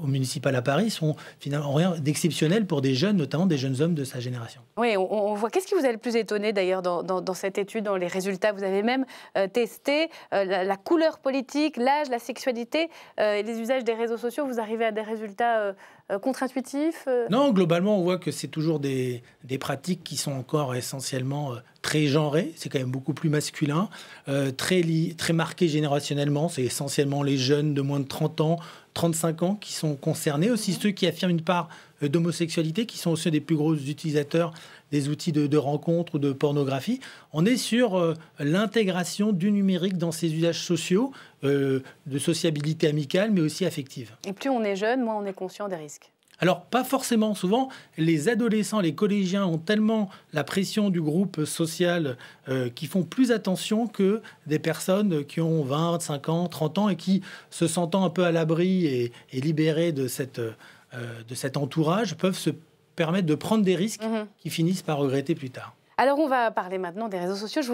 au municipal à Paris sont finalement rien d'exceptionnel pour des jeunes, notamment des jeunes hommes de sa génération.
Oui, on voit. Qu'est-ce qui vous a le plus étonné d'ailleurs dans cette étude, dans les résultats? Vous avez même testé la couleur politique, l'âge, la sexualité et les usages des réseaux sociaux. Vous arrivez à des résultats contre-intuitifs?
Non, globalement, on voit que c'est toujours des pratiques qui sont encore essentiellement très genrées. C'est quand même beaucoup plus masculin, très marqué générationnellement. C'est essentiellement les jeunes de moins de 30 ans, 35 ans qui sont concernés. Aussi ceux qui affirment une part d'homosexualité, qui sont aussi des plus gros utilisateurs des outils de rencontres ou de pornographie. On est sur l'intégration du numérique dans ses usages sociaux, de sociabilité amicale, mais aussi affective.
Et plus on est jeune, moins on est conscient des risques.
Alors, pas forcément. Souvent, les adolescents, les collégiens ont tellement la pression du groupe social qui font plus attention que des personnes qui ont 20, 25 ans, 30 ans et qui, se sentant un peu à l'abri et libérées de cet entourage, peuvent se permettre de prendre des risques qui finissent par regretter plus tard.
Alors, on va parler maintenant des réseaux sociaux. Je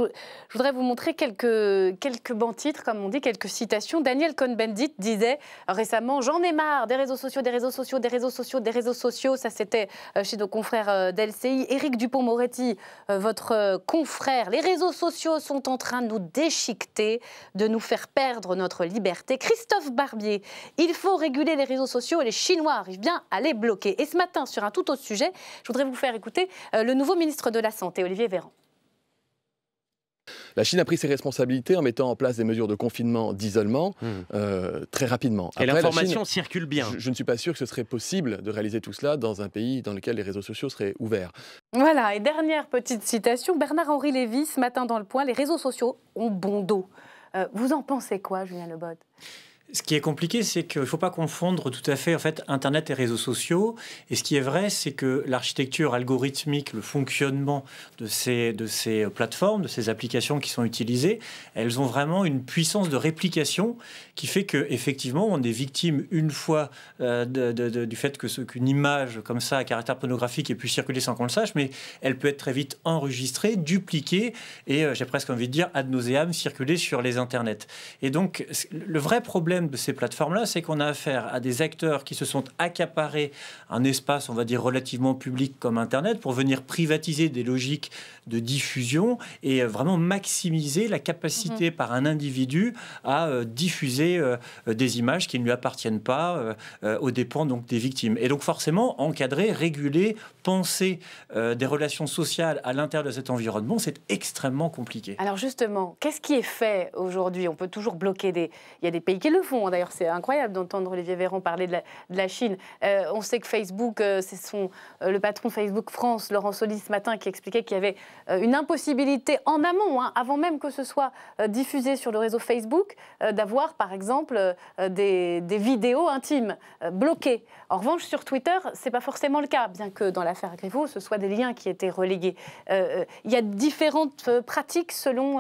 voudrais vous montrer quelques bons titres, comme on dit, quelques citations. Daniel Cohn-Bendit disait récemment « J'en ai marre des réseaux sociaux, des réseaux sociaux, des réseaux sociaux, des réseaux sociaux ». Ça, c'était chez nos confrères d'LCI. Éric Dupond-Moretti, votre confrère. « Les réseaux sociaux sont en train de nous déchiqueter, de nous faire perdre notre liberté ». Christophe Barbier, « Il faut réguler les réseaux sociaux et les Chinois arrivent bien à les bloquer ». Et ce matin, sur un tout autre sujet, je voudrais vous faire écouter le nouveau ministre de la Santé, Olivier Véran.
La Chine a pris ses responsabilités en mettant en place des mesures de confinement, d'isolement, très rapidement.
Et l'information circule bien.
Je ne suis pas sûr que ce serait possible de réaliser tout cela dans un pays dans lequel les réseaux sociaux seraient ouverts.
Voilà, et dernière petite citation, Bernard-Henri Lévy, ce matin dans Le Point, les réseaux sociaux ont bon dos. Vous en pensez quoi, Julien Lebot ?
Ce qui est compliqué, c'est qu'il ne faut pas confondre tout à fait en fait, Internet et réseaux sociaux. Et ce qui est vrai, c'est que l'architecture algorithmique, le fonctionnement de ces plateformes, de ces applications qui sont utilisées, elles ont vraiment une puissance de réplication qui fait qu'effectivement, on est victime une fois du fait qu'une image comme ça, à caractère pornographique, ait pu circuler sans qu'on le sache, mais elle peut être très vite enregistrée, dupliquée et, j'ai presque envie de dire, ad nauseam, circuler sur les internets. Et donc, le vrai problème de ces plateformes-là, c'est qu'on a affaire à des acteurs qui se sont accaparés un espace, on va dire, relativement public comme Internet pour venir privatiser des logiques de diffusion et vraiment maximiser la capacité par un individu à diffuser des images qui ne lui appartiennent pas aux dépens donc, des victimes. Et donc forcément, encadrer, réguler, penser des relations sociales à l'intérieur de cet environnement, c'est extrêmement compliqué.
Alors justement, qu'est-ce qui est fait aujourd'hui? On peut toujours bloquer Il y a des pays qui le font. D'ailleurs, c'est incroyable d'entendre Olivier Véran parler de la Chine. On sait que Facebook, c'est le patron de Facebook France, Laurent Soli, ce matin, qui expliquait qu'il y avait une impossibilité en amont, avant même que ce soit diffusé sur le réseau Facebook, d'avoir, par exemple, des vidéos intimes bloquées. En revanche, sur Twitter, c'est pas forcément le cas, bien que dans l'affaire Griveaux, ce soit des liens qui étaient relayés. Il y a différentes pratiques selon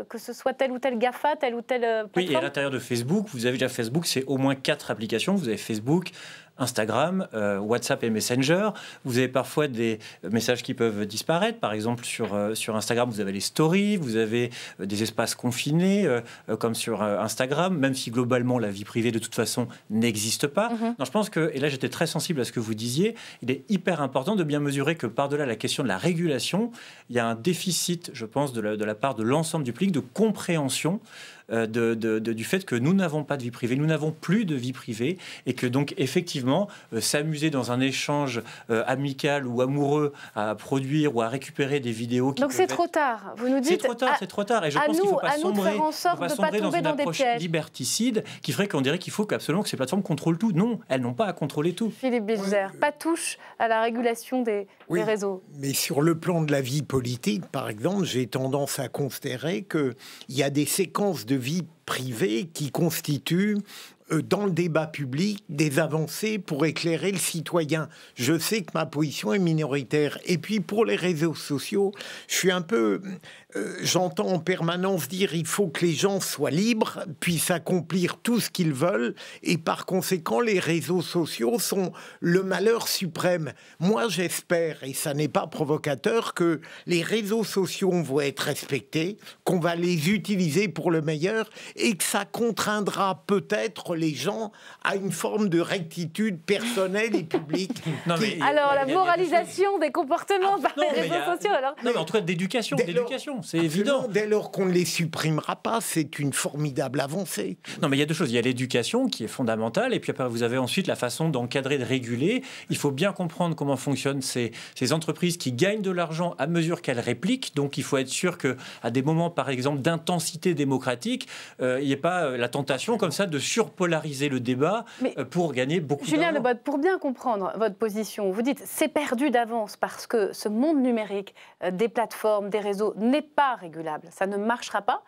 que ce soit tel ou tel GAFA, telle ou telle plateforme.
Oui, et à l'intérieur de Facebook, vous avez déjà Facebook, c'est au moins 4 applications. Vous avez Facebook, Instagram, WhatsApp et Messenger. Vous avez parfois des messages qui peuvent disparaître. Par exemple, sur Instagram, vous avez les stories, vous avez des espaces confinés, comme sur Instagram, même si globalement la vie privée, de toute façon, n'existe pas. Non, je pense que, et là j'étais très sensible à ce que vous disiez, il est hyper important de bien mesurer que par-delà la question de la régulation, il y a un déficit, je pense, de la part de l'ensemble du public de compréhension du fait que nous n'avons pas de vie privée, nous n'avons plus de vie privée, et que donc effectivement s'amuser dans un échange amical ou amoureux à produire ou à récupérer des vidéos qui
donc c'est trop tard, vous nous dites.
C'est trop tard, et je pense qu'il ne faut pas sombrer dans une approche liberticide qui ferait qu'on dirait qu'il faut absolument que ces plateformes contrôlent tout. Non, elles n'ont pas à contrôler tout.
Philippe Bilger, pas touche à la régulation des réseaux.
Mais sur le plan de la vie politique, par exemple, j'ai tendance à considérer qu'il y a des séquences de vie privée qui constituent dans le débat public des avancées pour éclairer le citoyen. Je sais que ma position est minoritaire. Et puis pour les réseaux sociaux, je suis un peu j'entends en permanence dire il faut que les gens soient libres, puissent accomplir tout ce qu'ils veulent, et par conséquent, les réseaux sociaux sont le malheur suprême. Moi, j'espère, et ça n'est pas provocateur, que les réseaux sociaux vont être respectés, qu'on va les utiliser pour le meilleur, et que ça contraindra peut-être les gens à une forme de rectitude personnelle et publique.
Alors, la moralisation des comportements par les réseaux sociaux, alors...
Non, mais en tout cas, d'éducation, c'est évident.
Dès lors qu'on ne les supprimera pas, c'est une formidable avancée.
Non, mais il y a deux choses. Il y a l'éducation qui est fondamentale, et puis après, vous avez ensuite la façon d'encadrer, de réguler. Il faut bien comprendre comment fonctionnent ces entreprises qui gagnent de l'argent à mesure qu'elles répliquent. Donc, il faut être sûr qu'à des moments, par exemple, d'intensité démocratique, il n'y ait pas la tentation, comme ça, de surpolariser le débat pour gagner beaucoup d'argent.
Julien Lebotte, pour bien comprendre votre position, vous dites c'est perdu d'avance parce que ce monde numérique, des plateformes, des réseaux, n'est pas régulable. Ça ne marchera pas.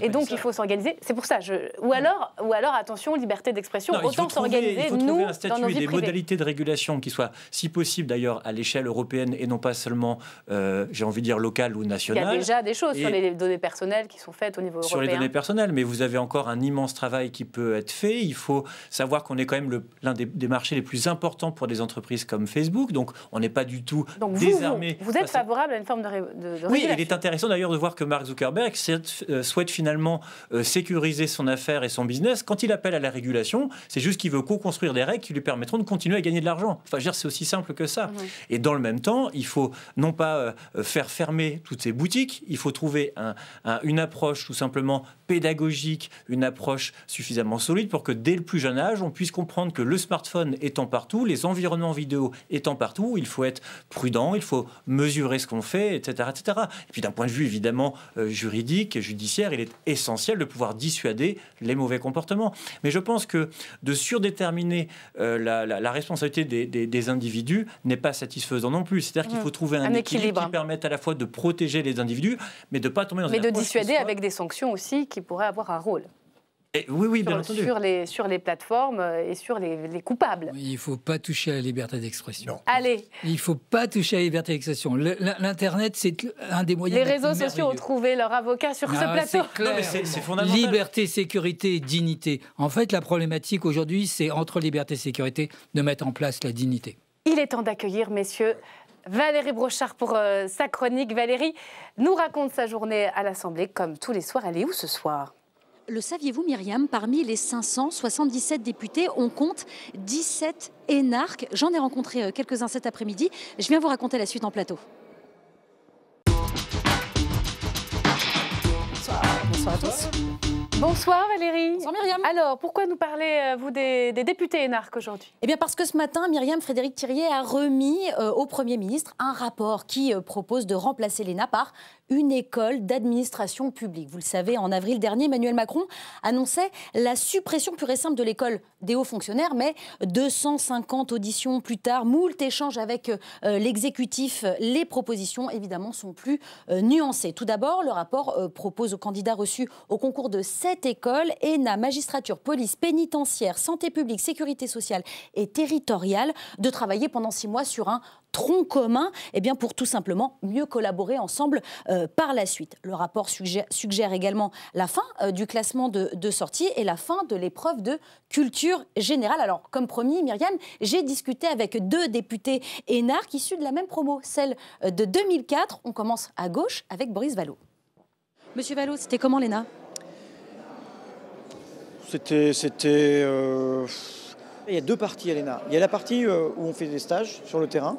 Et donc, il faut s'organiser. C'est pour ça. Ou alors, attention, liberté d'expression, autant s'organiser, nous,
trouver un statut
dans nos vies
et des
privées.
modalités de régulation qui soient, si possible d'ailleurs, à l'échelle européenne et non pas seulement, j'ai envie de dire, locale ou nationale.
Il y a déjà des choses sur les données personnelles qui sont faites au niveau européen.
Sur les données personnelles, mais vous avez encore un immense travail qui peut être fait. Il faut savoir qu'on est quand même l'un des marchés les plus importants pour des entreprises comme Facebook, donc on n'est pas du tout désarmé.
Vous êtes favorable à une forme de
oui,
régulation.
il est intéressant d'ailleurs de voir que Mark Zuckerberg souhaite finalement sécuriser son affaire et son business. Quand il appelle à la régulation, c'est juste qu'il veut co-construire des règles qui lui permettront de continuer à gagner de l'argent. Enfin, je veux dire, c'est aussi simple que ça. Et dans le même temps, il faut non pas faire fermer toutes ces boutiques, il faut trouver une approche tout simplement pédagogique, une approche suffisamment solide pour que dès le plus jeune âge, on puisse comprendre que le smartphone étant partout, les environnements vidéo étant partout, il faut être prudent, il faut mesurer ce qu'on fait, etc., etc. Et puis d'un point de vue évidemment juridique, judiciaire, il est essentiel de pouvoir dissuader les mauvais comportements. Mais je pense que de surdéterminer la responsabilité des individus n'est pas satisfaisant non plus. C'est-à-dire qu'il faut trouver un équilibre qui permette à la fois de protéger les individus, mais de ne pas tomber dans une approche
de dissuader avec des sanctions aussi qui pourraient avoir un rôle.
Oui, bien entendu.
Sur les plateformes et sur les coupables.
Il ne faut pas toucher à la liberté d'expression.
Allez.
Il ne faut pas toucher à la liberté d'expression. L'Internet, c'est un des moyens.
Les réseaux sociaux ont trouvé leur avocat sur ce plateau.
C'est clair.
C'est fondamental.
Liberté, sécurité, dignité. En fait, la problématique aujourd'hui, c'est entre liberté et sécurité de mettre en place la dignité.
Il est temps d'accueillir, messieurs, Valérie Brochard pour sa chronique. Valérie nous raconte sa journée à l'Assemblée comme tous les soirs. Elle est où ce soir ?
Le saviez-vous, Myriam, parmi les 577 députés, on compte 17 énarques. J'en ai rencontré quelques-uns cet après-midi. Je viens vous raconter la suite en plateau.
Bonsoir à tous. Bonsoir Valérie.
Bonsoir Myriam.
Alors, pourquoi nous parlez, vous, des députés énarques aujourd'hui ?
Eh bien parce que ce matin, Myriam, Frédéric Thiriet a remis au Premier ministre un rapport qui propose de remplacer l'ENA par une école d'administration publique. Vous le savez, en avril dernier, Emmanuel Macron annonçait la suppression pure et simple de l'école des hauts fonctionnaires, mais 250 auditions plus tard, moult échanges avec l'exécutif, les propositions, évidemment, sont plus nuancées. Tout d'abord, le rapport propose aux candidats reçus au concours de 7 écoles, ENA, magistrature, police, pénitentiaire, santé publique, sécurité sociale et territoriale, de travailler pendant 6 mois sur un tronc commun, pour tout simplement mieux collaborer ensemble par la suite. Le rapport suggère également la fin du classement de sortie et la fin de l'épreuve de culture générale. Alors, comme promis, Myriam, j'ai discuté avec 2 députés énarques issus de la même promo, celle de 2004. On commence à gauche avec Boris Vallaud. Monsieur Vallaud, c'était comment l'ENA ?
C'était il y a 2 parties à l'ENA. Il y a la partie où on fait des stages sur le terrain.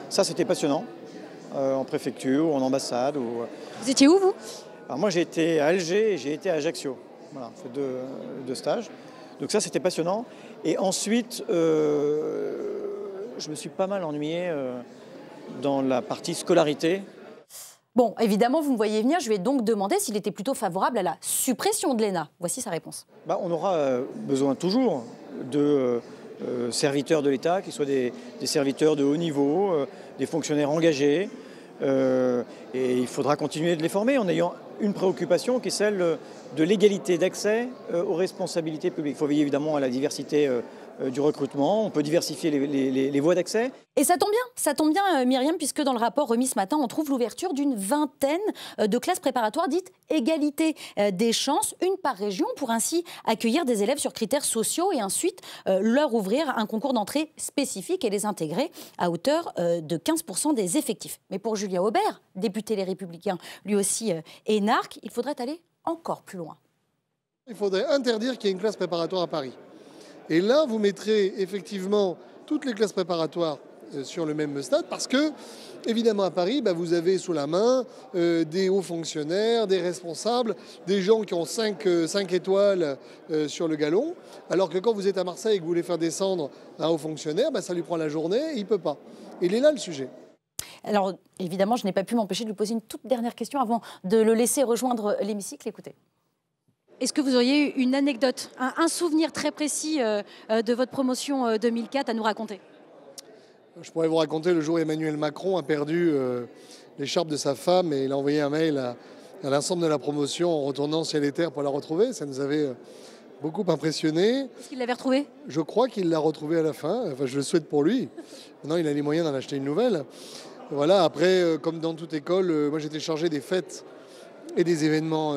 Ça, c'était passionnant, en préfecture, en ambassade.
Vous étiez où, vous ?
Alors, moi, j'ai été à Alger et j'ai été à Ajaccio. Voilà, on fait 2 stages. Donc ça, c'était passionnant. Et ensuite, je me suis pas mal ennuyé dans la partie scolarité.
Bon, évidemment, vous me voyez venir. Je vais donc demander s'il était plutôt favorable à la suppression de l'ENA. Voici sa réponse.
On aura besoin toujours de serviteurs de l'État, qui soient des serviteurs de haut niveau, des fonctionnaires engagés. Et il faudra continuer de les former en ayant une préoccupation qui est celle de l'égalité d'accès aux responsabilités publiques. Il faut veiller évidemment à la diversité du recrutement, on peut diversifier les voies d'accès.
Et ça tombe bien Myriam, puisque dans le rapport remis ce matin, on trouve l'ouverture d'une vingtaine de classes préparatoires dites égalité des chances, une par région, pour ainsi accueillir des élèves sur critères sociaux et ensuite leur ouvrir un concours d'entrée spécifique et les intégrer à hauteur de 15% des effectifs. Mais pour Julien Aubert, député Les Républicains, lui aussi énarque, il faudrait aller encore plus loin.
Il faudrait interdire qu'il y ait une classe préparatoire à Paris. Et là, vous mettrez effectivement toutes les classes préparatoires sur le même stade parce que, évidemment, à Paris, vous avez sous la main des hauts fonctionnaires, des responsables, des gens qui ont 5 étoiles sur le galon, alors que quand vous êtes à Marseille et que vous voulez faire descendre un haut fonctionnaire, ça lui prend la journée et il ne peut pas. Il est là le sujet.
Alors, évidemment, je n'ai pas pu m'empêcher de lui poser une toute dernière question avant de le laisser rejoindre l'hémicycle. Écoutez. Est-ce que vous auriez eu une anecdote, un souvenir très précis de votre promotion 2004 à nous raconter?
Je pourrais vous raconter le jour où Emmanuel Macron a perdu l'écharpe de sa femme et il a envoyé un mail à l'ensemble de la promotion en retournant ciel et terre pour la retrouver. Ça nous avait beaucoup impressionné.
Est-ce qu'il l'avait retrouvée?
Je crois qu'il l'a retrouvée à la fin. Enfin, je le souhaite pour lui. Maintenant, il a les moyens d'en acheter une nouvelle. Voilà, après, comme dans toute école, moi j'étais chargé des fêtes et des événements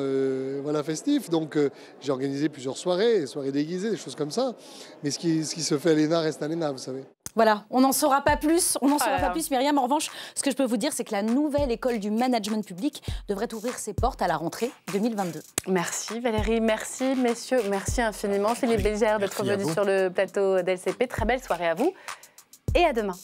festifs. Donc j'ai organisé plusieurs soirées, des soirées déguisées, des choses comme ça. Mais ce qui se fait à l'ENA reste à l'ENA, vous savez.
Voilà, on n'en saura pas plus, Myriam. En revanche, ce que je peux vous dire, c'est que la nouvelle école du management public devrait ouvrir ses portes à la rentrée 2022.
Merci Valérie, merci messieurs, merci infiniment. Philippe Bilger d'être venu sur le plateau d'LCP. Très belle soirée à vous et à demain.